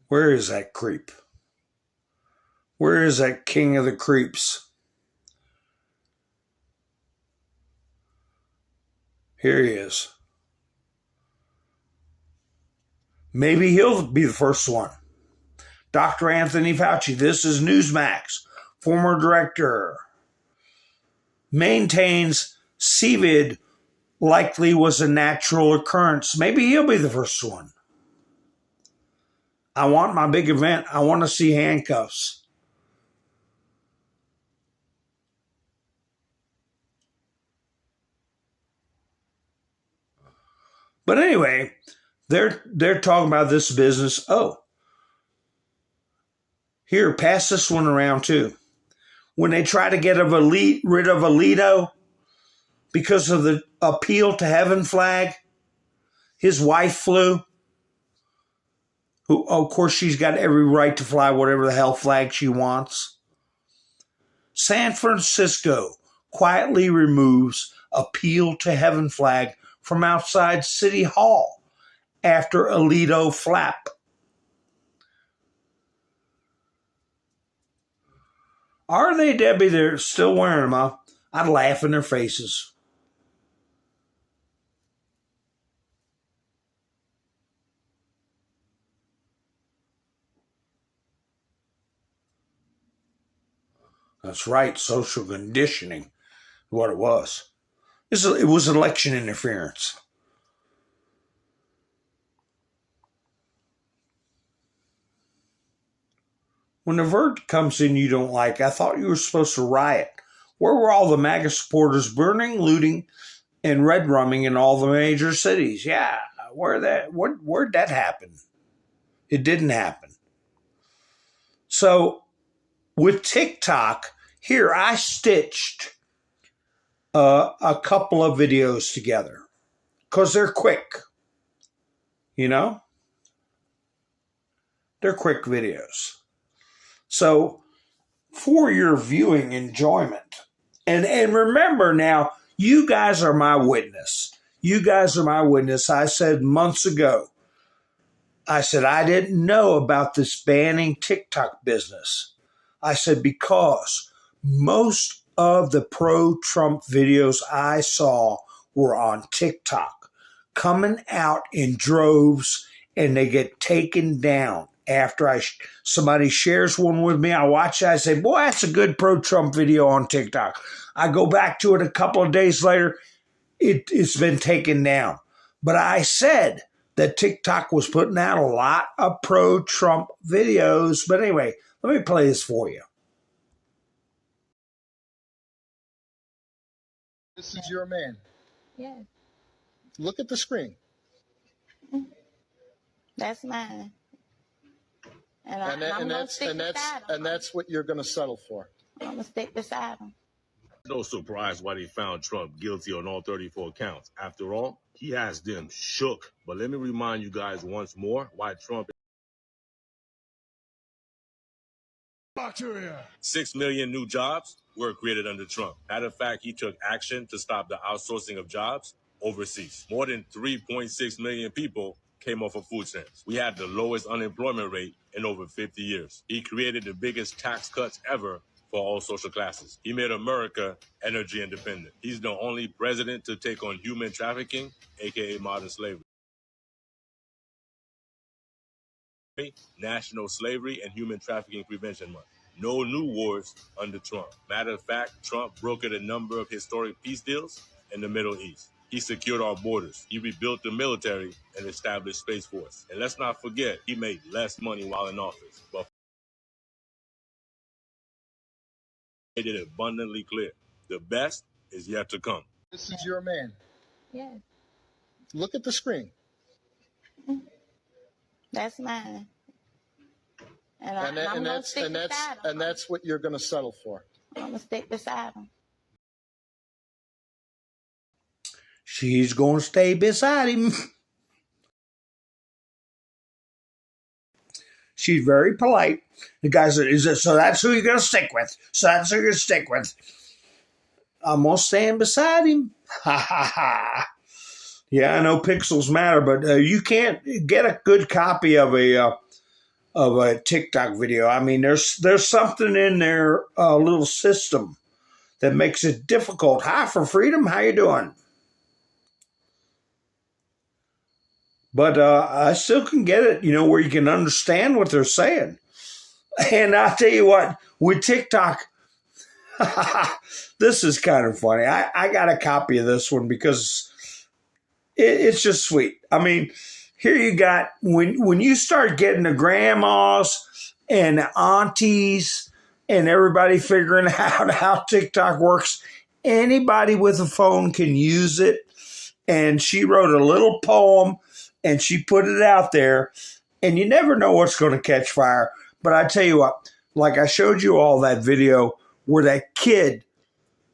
Where is that creep? Where is that king of the creeps? Here he is. Maybe he'll be the first one. Dr. Anthony Fauci, this is Newsmax, former director, maintains CVID likely was a natural occurrence. Maybe he'll be the first one. I want my big event. I want to see handcuffs. But anyway, they're talking about this business. Oh, here, pass this one around too. When they try to get rid of Alito because of the appeal to heaven flag, his wife flew. Who, of course, she's got every right to fly whatever the hell flag she wants. San Francisco quietly removes appeal to heaven flag from outside City Hall after Alito flap. Are they, Debbie? They're still wearing them, huh? I'd laugh in their faces. That's right, social conditioning, what it was. It was election interference. When the verdict comes in you don't like, I thought you were supposed to riot. Where were all the MAGA supporters burning, looting, and red rumming in all the major cities? Yeah, where'd that happen? It didn't happen. So with TikTok, here I stitched a couple of videos together because they're quick. You know? They're quick videos. So for your viewing enjoyment, and remember now, you guys are my witness. You guys are my witness. I said months ago, I said I didn't know about this banning TikTok business. I said because most of the pro-Trump videos I saw were on TikTok, coming out in droves, and they get taken down. After somebody shares one with me, I watch it, I say, boy, that's a good pro-Trump video on TikTok. I go back to it a couple of days later, it's been taken down. But I said that TikTok was putting out a lot of pro-Trump videos. But anyway, let me play this for you. This is your man. Yes. Look at the screen. That's mine. And that's what you're going to settle for. I'm going to stick beside him. No surprise why they found Trump guilty on all 34 counts. After all, he has them shook. But let me remind you guys once more why Trump. 6 million new jobs were created under Trump. Matter of fact, he took action to stop the outsourcing of jobs overseas. More than 3.6 million people came off of food stamps. We had the lowest unemployment rate in over 50 years. He created the biggest tax cuts ever for all social classes. He made America energy independent. He's the only president to take on human trafficking, aka modern slavery. National Slavery and Human Trafficking Prevention Month. No new wars under Trump. Matter of fact, Trump brokered a number of historic peace deals in the Middle East. He secured our borders. He rebuilt the military and established Space Force. And let's not forget, he made less money while in office. But he made it abundantly clear. The best is yet to come. This is your man. Yes. Look at the screen. That's mine. And that's what you're going to settle for. I'm going to stick beside him. She's going to stay beside him. She's very polite. The guy said, so that's who you're going to stick with. So that's who you're going to stick with. I'm going to stand beside him. Ha, ha, ha. Yeah, I know pixels matter, but you can't get a good copy of a TikTok video. I mean, there's something in their little system that makes it difficult. Hi, for freedom. How you doing? But I still can get it, where you can understand what they're saying. And I'll tell you what, with TikTok, this is kind of funny. I got a copy of this one because it's just sweet. I mean, here you got, when you start getting the grandmas and the aunties and everybody figuring out how TikTok works, anybody with a phone can use it. And she wrote a little poem and she put it out there, and you never know what's going to catch fire. But I tell you what, like I showed you all that video where that kid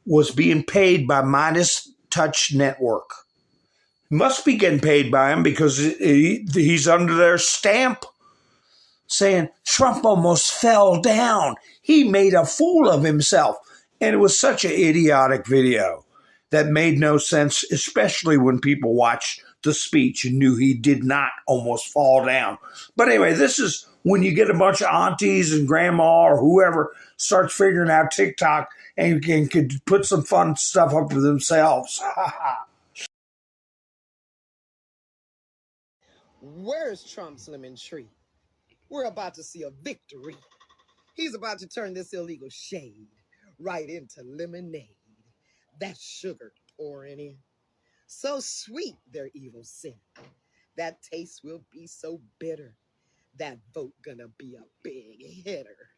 was being paid by Midas Touch Network. Must be getting paid by him because he's under their stamp saying Trump almost fell down. He made a fool of himself. And it was such an idiotic video that made no sense, especially when people watched the speech and knew he did not almost fall down. But anyway, this is when you get a bunch of aunties and grandma or whoever starts figuring out TikTok and could put some fun stuff up for themselves. Where's Trump's lemon tree? We're about to see a victory. He's about to turn this illegal shade right into lemonade. That's sugar pouring in. So sweet, their evil sin. That taste will be so bitter. That vote gonna be a big hitter.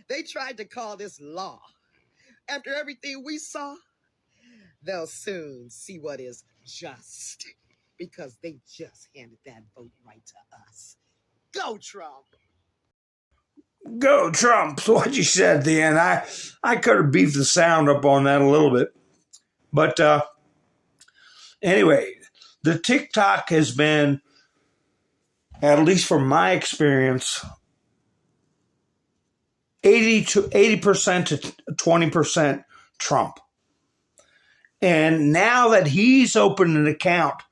They tried to call this law. After everything we saw, they'll soon see what is just. Because they just handed that vote right to us. Go, Trump! Go, Trump! What you said at the end. I could have beefed the sound up on that a little bit. But anyway, the TikTok has been, at least from my experience, 80% to 20% Trump. And now that he's opened an account,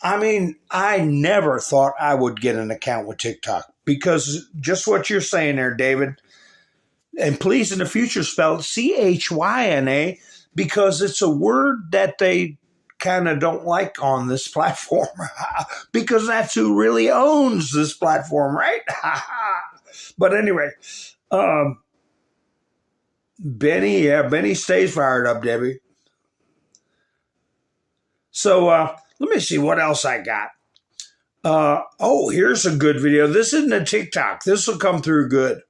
I mean, I never thought I would get an account with TikTok because just what you're saying there, David, and please in the future spell it CHYNA because it's a word that they kind of don't like on this platform because that's who really owns this platform, right? But anyway, Benny stays fired up, Debbie. So let me see what else I got. Here's a good video. This isn't a TikTok. This will come through good.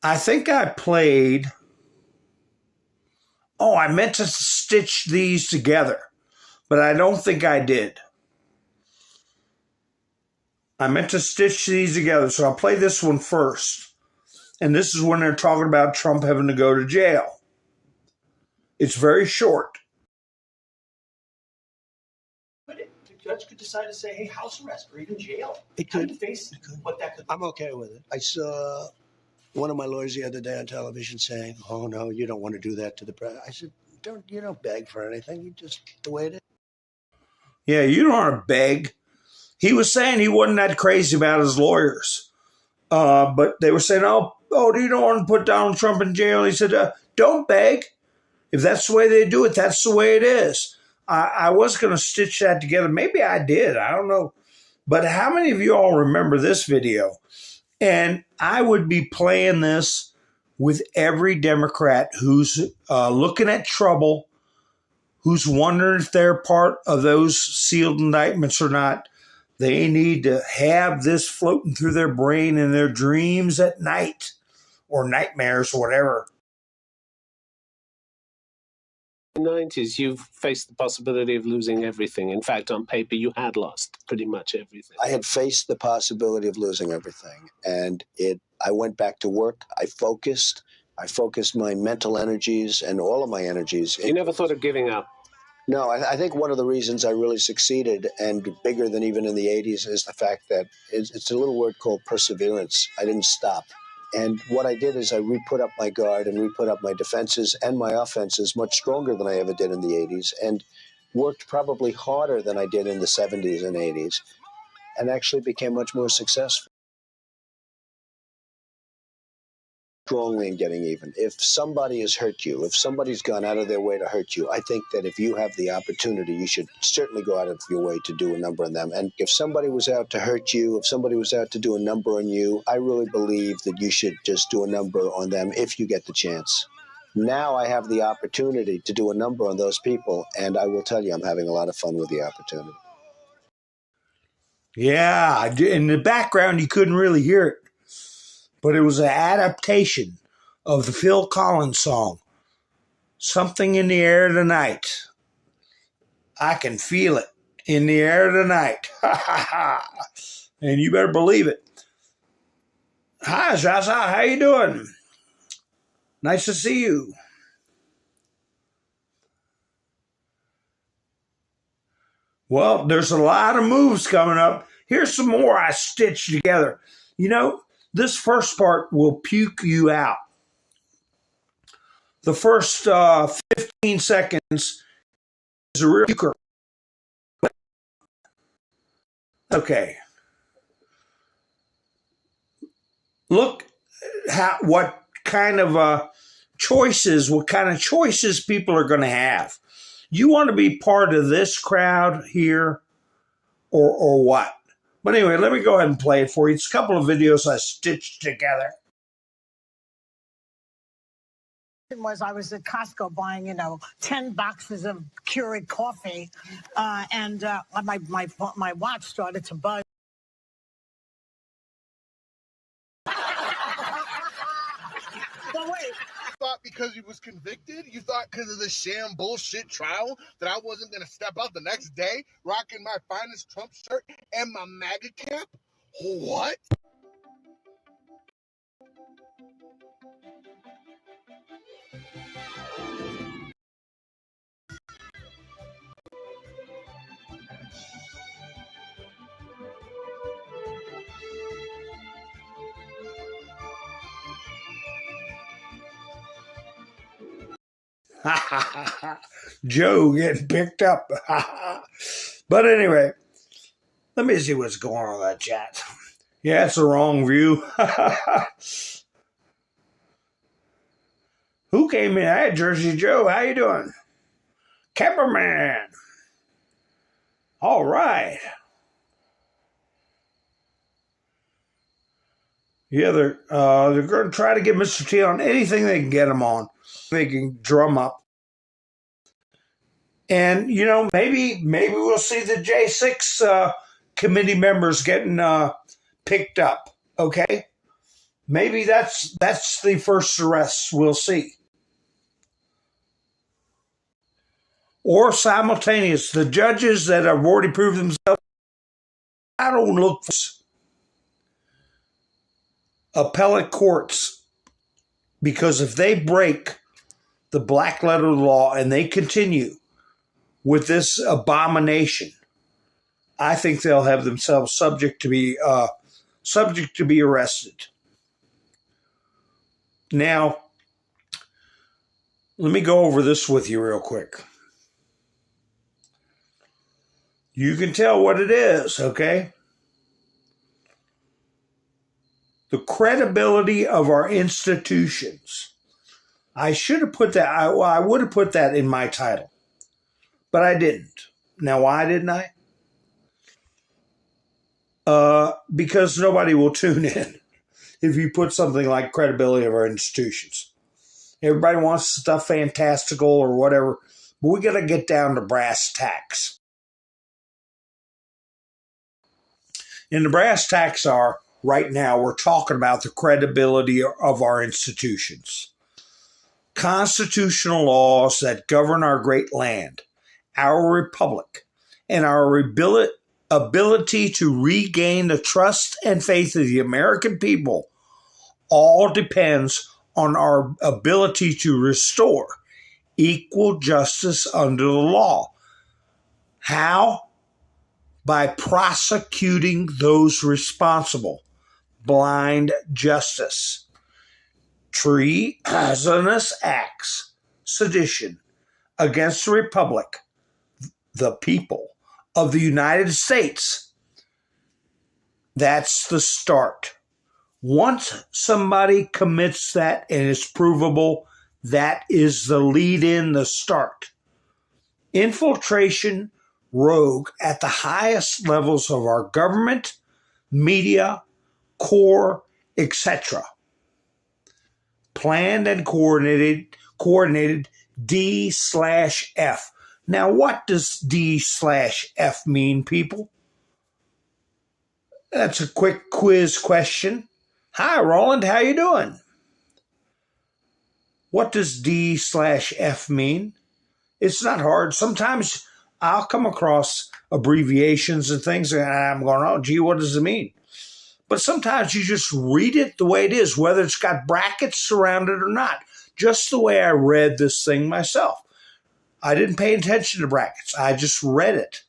I think I played. I meant to stitch these together, but I don't think I did. I meant to stitch these together, so I'll play this one first. And this is when they're talking about Trump having to go to jail. It's very short. But the judge could decide to say, hey, house arrest or even jail. It could. How do you face what that could. I'm okay with it. I saw one of my lawyers the other day on television saying, oh, no, you don't want to do that to the president. I said, you don't beg for anything. You just, the way it is. Yeah, you don't want to beg. He was saying he wasn't that crazy about his lawyers. But they were saying, oh, you don't want to put Donald Trump in jail. He said, don't beg. If that's the way they do it, that's the way it is. I was going to stitch that together. Maybe I did. I don't know. But how many of you all remember this video? And I would be playing this with every Democrat who's looking at trouble, who's wondering if they're part of those sealed indictments or not. They need to have this floating through their brain in their dreams at night or nightmares or whatever. In the 90s, you've faced the possibility of losing everything. In fact, on paper, you had lost pretty much everything. I had faced the possibility of losing everything. And I went back to work. I focused my mental energies and all of my energies. You never thought of giving up? No, I think one of the reasons I really succeeded, and bigger than even in the 80s, is the fact that it's a little word called perseverance. I didn't stop. And what I did is I re-put up my guard and re-put up my defenses and my offenses much stronger than I ever did in the 80s, and worked probably harder than I did in the 70s and 80s, and actually became much more successful. Strongly in getting even. If somebody has hurt you, if somebody's gone out of their way to hurt you, I think that if you have the opportunity, you should certainly go out of your way to do a number on them. And if somebody was out to hurt you, if somebody was out to do a number on you, I really believe that you should just do a number on them if you get the chance. Now I have the opportunity to do a number on those people, and I will tell you I'm having a lot of fun with the opportunity. Yeah, in the background you couldn't really hear it. But it was an adaptation of the Phil Collins song, Something in the Air Tonight. I can feel it in the air tonight. And you better believe it. Hi, Zaza. How you doing? Nice to see you. Well, there's a lot of moves coming up. Here's some more I stitched together. You know, this first part will puke you out. The first 15 seconds is a real puker. Okay. Look what kind of choices people are going to have. You want to be part of this crowd here or what? But anyway, let me go ahead and play it for you. It's a couple of videos I stitched together. Was I was at Costco buying, 10 boxes of Keurig coffee, and my watch started to buzz. But wait, you thought because he was convicted, you thought because of the sham bullshit trial that I wasn't going to step out the next day rocking my finest Trump shirt and my MAGA cap? What? Joe getting picked up. But anyway, let me see what's going on in that chat. Yeah, it's the wrong view. Who came in? Hey, Jersey Joe, how you doing? Camperman. All right. Yeah, they're going to try to get Mr. T on anything they can get him on. They can drum up. And, maybe we'll see the J6 committee members getting picked up, okay? Maybe that's the first arrest we'll see. Or simultaneous, the judges that have already proved themselves, I don't look for this. appellate courts, because if they break the black letter of the law and they continue with this abomination, I think they'll have themselves subject to be arrested. Now, let me go over this with you real quick. You can tell what it is, okay? The credibility of our institutions. I should have put that, I would have put that in my title, but I didn't. Now, why didn't I? Because nobody will tune in if you put something like credibility of our institutions. Everybody wants stuff fantastical or whatever, but we got to get down to brass tacks. And the brass tacks are, right now, we're talking about the credibility of our institutions. Constitutional laws that govern our great land, our republic, and our ability to regain the trust and faith of the American people all depends on our ability to restore equal justice under the law. How? By prosecuting those responsible. Blind justice. Treasonous acts, sedition against the Republic, the people of the United States. That's the start. Once somebody commits that and it's provable, that is the lead-in, the start. Infiltration, rogue at the highest levels of our government, media, core, etc. Planned and coordinated D/F. Now, what does D/F mean, people? That's a quick quiz question. Hi, Roland. How you doing? What does D/F mean? It's not hard. Sometimes I'll come across abbreviations and things, and I'm going, oh, gee, what does it mean? But sometimes you just read it the way it is, whether it's got brackets surrounded or not, just the way I read this thing myself. I didn't pay attention to brackets. I just read it.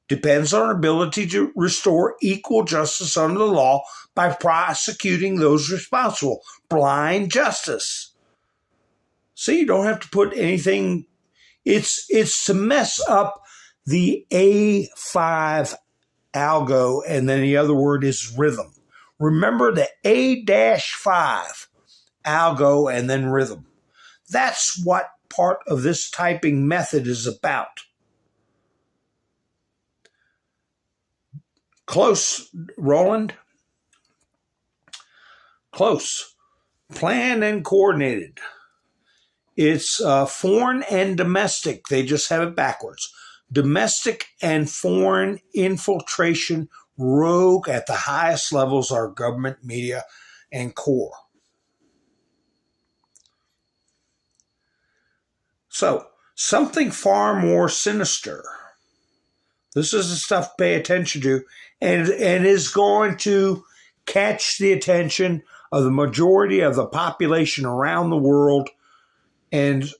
Depends on our ability to restore equal justice under the law by prosecuting those responsible. Blind justice. See, you don't have to put anything. It's to mess up the A5 algo, and then the other word is rhythm. Remember the A-5 algo and then rhythm. That's what part of this typing method is about. Close, Roland. Close. Planned and coordinated. It's foreign and domestic. They just have it backwards. Domestic and foreign infiltration, rogue at the highest levels are government, media, and core. So, something far more sinister. This is the stuff to pay attention to, and is going to catch the attention of the majority of the population around the world and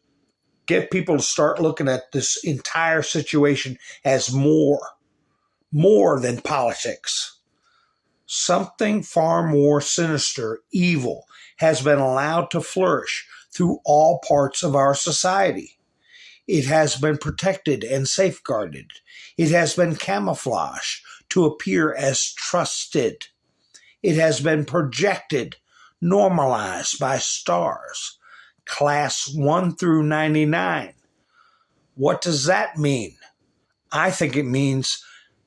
get people to start looking at this entire situation as more than politics. Something far more sinister, evil, has been allowed to flourish through all parts of our society. It has been protected and safeguarded. It has been camouflaged to appear as trusted. It has been projected, normalized by stars. Class 1 through 99. What does that mean? I think it means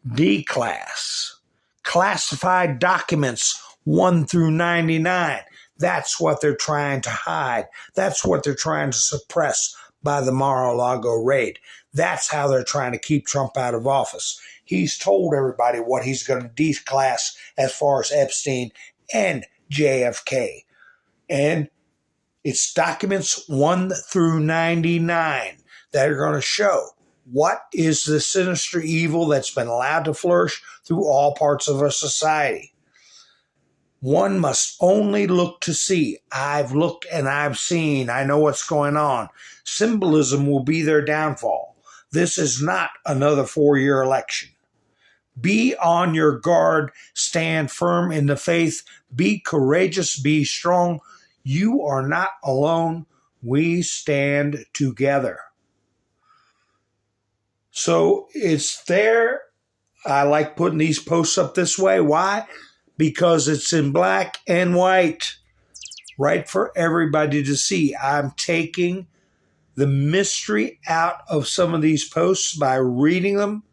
D class. Classified documents 1 through 99. That's what they're trying to hide. That's what they're trying to suppress by the Mar-a-Lago raid. That's how they're trying to keep Trump out of office. He's told everybody what he's going to declass as far as Epstein and JFK. And it's documents 1 through 99 that are going to show what is the sinister evil that's been allowed to flourish through all parts of our society. One must only look to see. I've looked and I've seen. I know what's going on. Symbolism will be their downfall. This is not another 4-year election. Be on your guard. Stand firm in the faith. Be courageous. Be strong. You are not alone. We stand together. So it's there. I like putting these posts up this way. Why? Because it's in black and white, right, for everybody to see. I'm taking the mystery out of some of these posts by reading them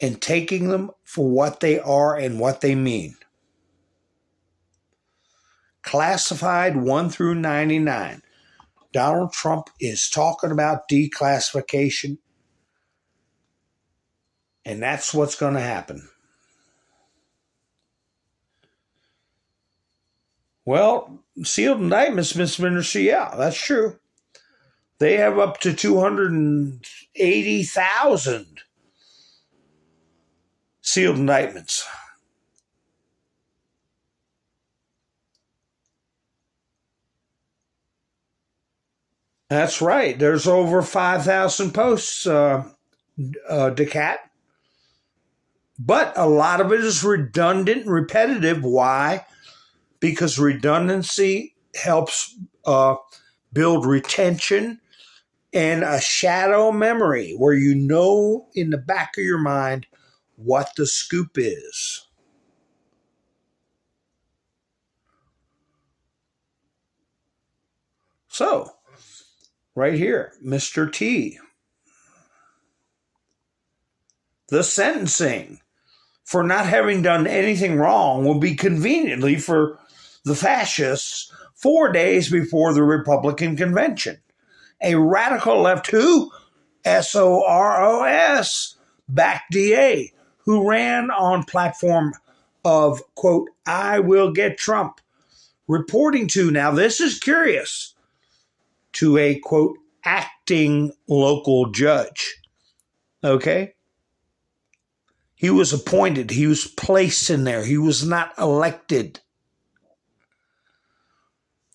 and taking them for what they are and what they mean. Classified 1 through 99. Donald Trump is talking about declassification, and that's what's going to happen. Well, sealed indictments, Mr. Minister, yeah, that's true. They have up to 280,000 sealed indictments. That's right. There's over 5,000 posts, Decat. But a lot of it is redundant and repetitive. Why? Because redundancy helps build retention and a shadow memory where you know in the back of your mind what the scoop is. So, right here, Mr. T. The sentencing for not having done anything wrong will be conveniently for the fascists 4 days before the Republican convention. A radical left who? SOROS, backed DA, who ran on platform of, quote, I will get Trump, reporting to, now this is curious, to a, quote, acting local judge. Okay? He was appointed. He was placed in there. He was not elected.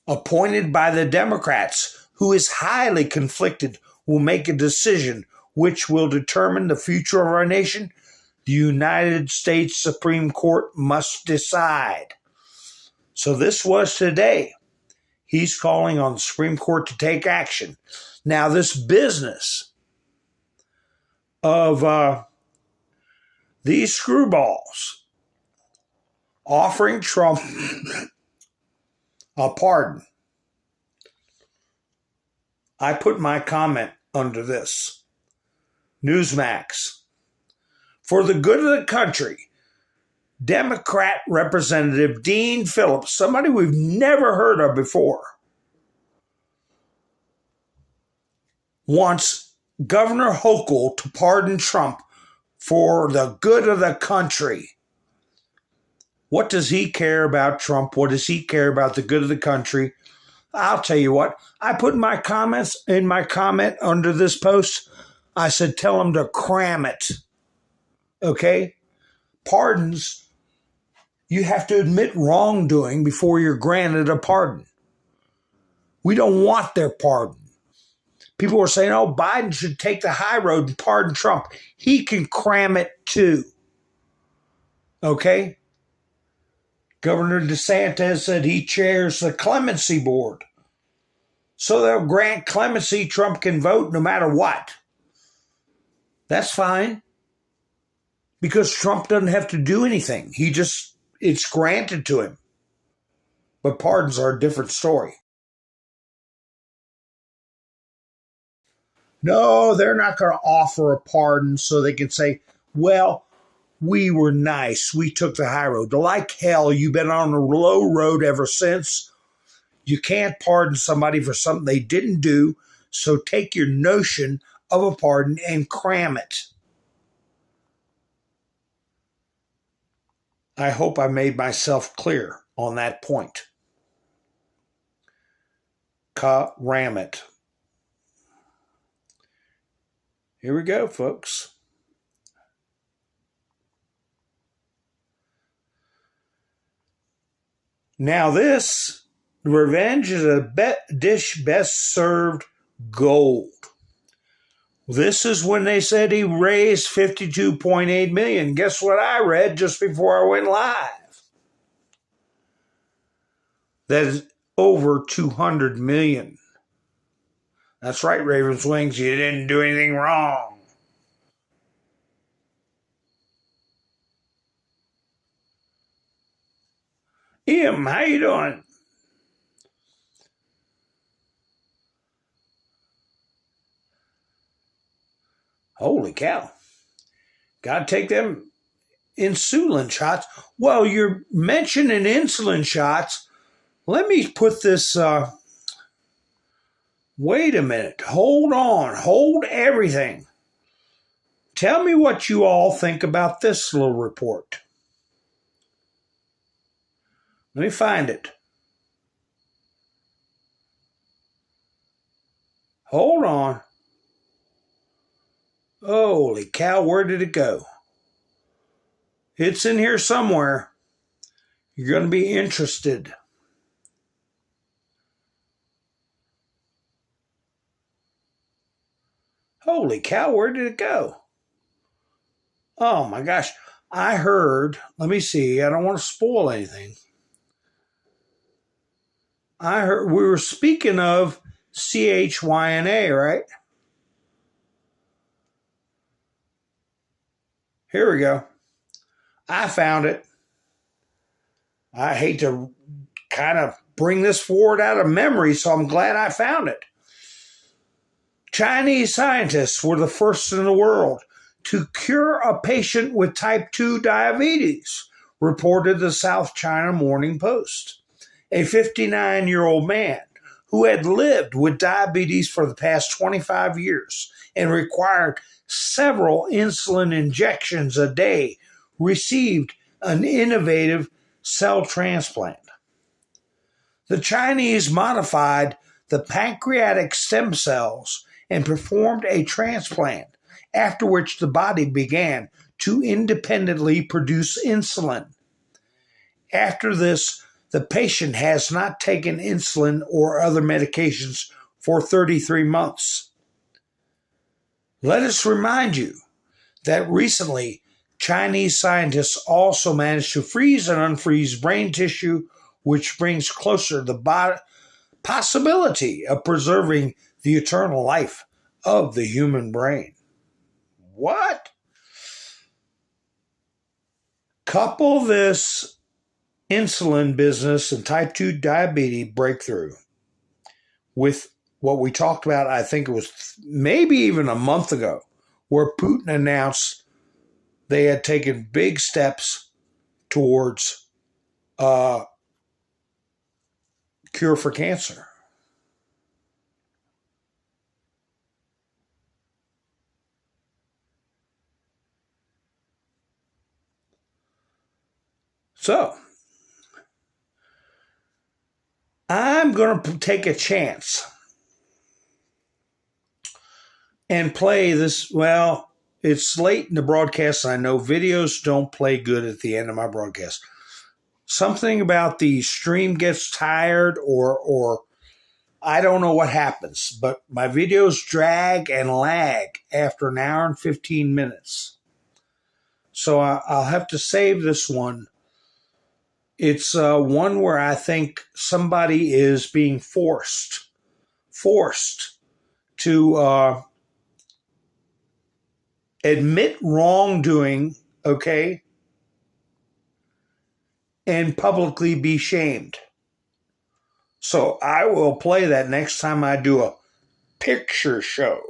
Appointed by the Democrats, who is highly conflicted, will make a decision which will determine the future of our nation. The United States Supreme Court must decide. So this was today. He's calling on the Supreme Court to take action. Now, this business of these screwballs offering Trump a pardon. I put my comment under this. Newsmax. For the good of the country, Democrat Representative Dean Phillips, somebody we've never heard of before, wants Governor Hochul to pardon Trump for the good of the country. What does he care about Trump? What does he care about the good of the country? I'll tell you what. I put in my comment under this post. I said, tell him to cram it. Okay? Pardons, you have to admit wrongdoing before you're granted a pardon. We don't want their pardon. People are saying, oh, Biden should take the high road and pardon Trump. He can cram it too. Okay? Governor DeSantis said he chairs the clemency board. So they'll grant clemency. Trump can vote no matter what. That's fine. Because Trump doesn't have to do anything. It's granted to him. But pardons are a different story. No, they're not going to offer a pardon so they can say, well, we were nice. We took the high road. Like hell, you've been on the low road ever since. You can't pardon somebody for something they didn't do. So take your notion of a pardon and cram it. I hope I made myself clear on that point. Cram it. Here we go, folks. Now this revenge is a dish best served gold. This is when they said he raised $52.8 million. Guess what I read just before I went live? That is over $200 million. That's right, Raven's Wings. You didn't do anything wrong. Em, how you doing? Holy cow. Gotta take them insulin shots. Well, you're mentioning insulin shots. Let me put this, wait a minute. Hold on. Hold everything. Tell me what you all think about this little report. Let me find it. Hold on. Holy cow, where did it go? It's in here somewhere. You're going to be interested. Holy cow, where did it go? Oh my gosh. I heard, let me see, I don't want to spoil anything. I heard, we were speaking of CHYNA, right? Here we go. I found it. I hate to kind of bring this forward out of memory, so I'm glad I found it. Chinese scientists were the first in the world to cure a patient with type 2 diabetes, reported the South China Morning Post. A 59-year-old man who had lived with diabetes for the past 25 years and required several insulin injections a day received an innovative cell transplant. The Chinese modified the pancreatic stem cells and performed a transplant, after which the body began to independently produce insulin. After this, the patient has not taken insulin or other medications for 33 months. Let us remind you that recently, Chinese scientists also managed to freeze and unfreeze brain tissue, which brings closer the possibility of preserving the eternal life of the human brain. What? Couple this insulin business and type 2 diabetes breakthrough with what we talked about, I think it was maybe even a month ago, where Putin announced they had taken big steps towards cure for cancer. So, I'm going to take a chance and play this. Well, it's late in the broadcast. I know videos don't play good at the end of my broadcast. Something about the stream gets tired or I don't know what happens, but my videos drag and lag after an hour and 15 minutes. So I'll have to save this one. It's one where I think somebody is being forced to admit wrongdoing, okay, and publicly be shamed. So I will play that next time I do a picture show.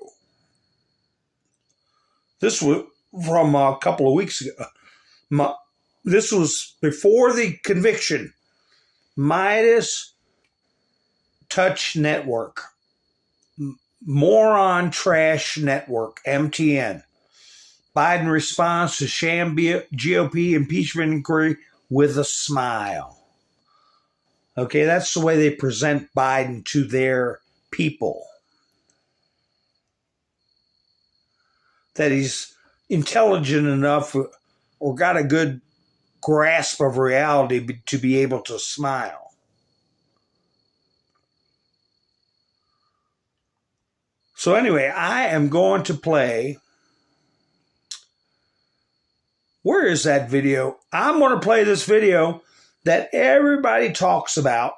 This was from a couple of weeks ago. This was before the conviction. Midas Touch Network. Moron Trash Network, MTN. Biden responds to sham GOP impeachment inquiry with a smile. Okay, that's the way they present Biden to their people. That he's intelligent enough or got a good grasp of reality to be able to smile. So anyway, I am going to play. Where is that video? I'm going to play this video that everybody talks about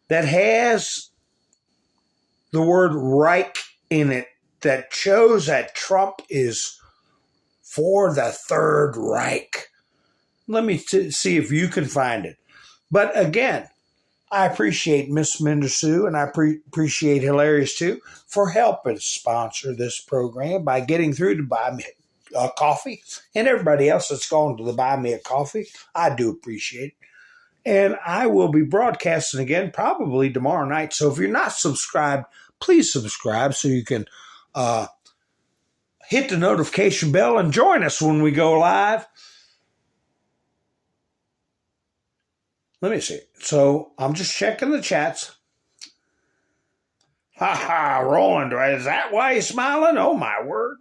that has the word Reich in it, that shows that Trump is for the Third Reich. Let me see if you can find it. But again, I appreciate Miss Mendersue and I appreciate Hilarious too for helping sponsor this program by getting through to buy me a coffee, and everybody else that's gone to the buy me a coffee. I do appreciate it. And I will be broadcasting again probably tomorrow night. So if you're not subscribed, please subscribe so you can hit the notification bell and join us when we go live. Let me see. So I'm just checking the chats. Ha ha, Roland, is that why you're smiling? Oh my word.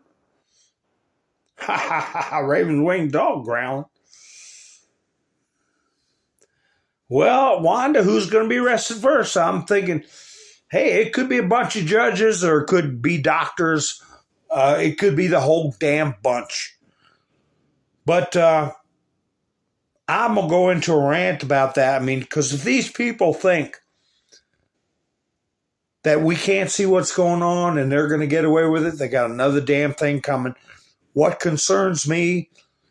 Ha ha ha, Raven's winged dog growling. Well, Wanda, who's going to be arrested first? I'm thinking, hey, it could be a bunch of judges or it could be doctors. It could be the whole damn bunch. But I'm going to go into a rant about that. I mean, because if these people think that we can't see what's going on and they're going to get away with it, they got another damn thing coming. What concerns me,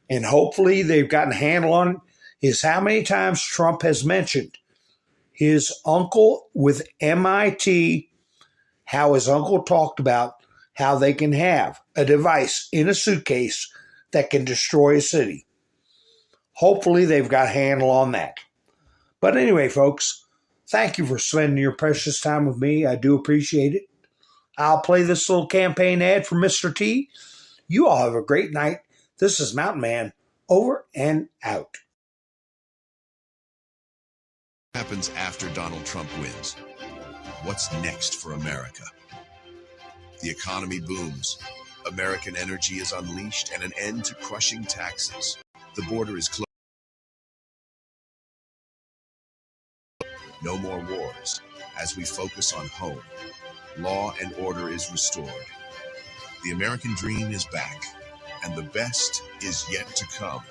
and hopefully they've gotten a handle on it, is how many times Trump has mentioned his uncle with MIT, how his uncle talked about how they can have a device in a suitcase that can destroy a city. Hopefully they've got a handle on that. But anyway, folks, thank you for spending your precious time with me. I do appreciate it. I'll play this little campaign ad for Mr. T. You all have a great night. This is Mountain Man, over and out. What happens after Donald Trump wins? What's next for America? The economy booms. American energy is unleashed and an end to crushing taxes. The border is closed. No more wars. As we focus on home, law and order is restored. The American dream is back, and the best is yet to come.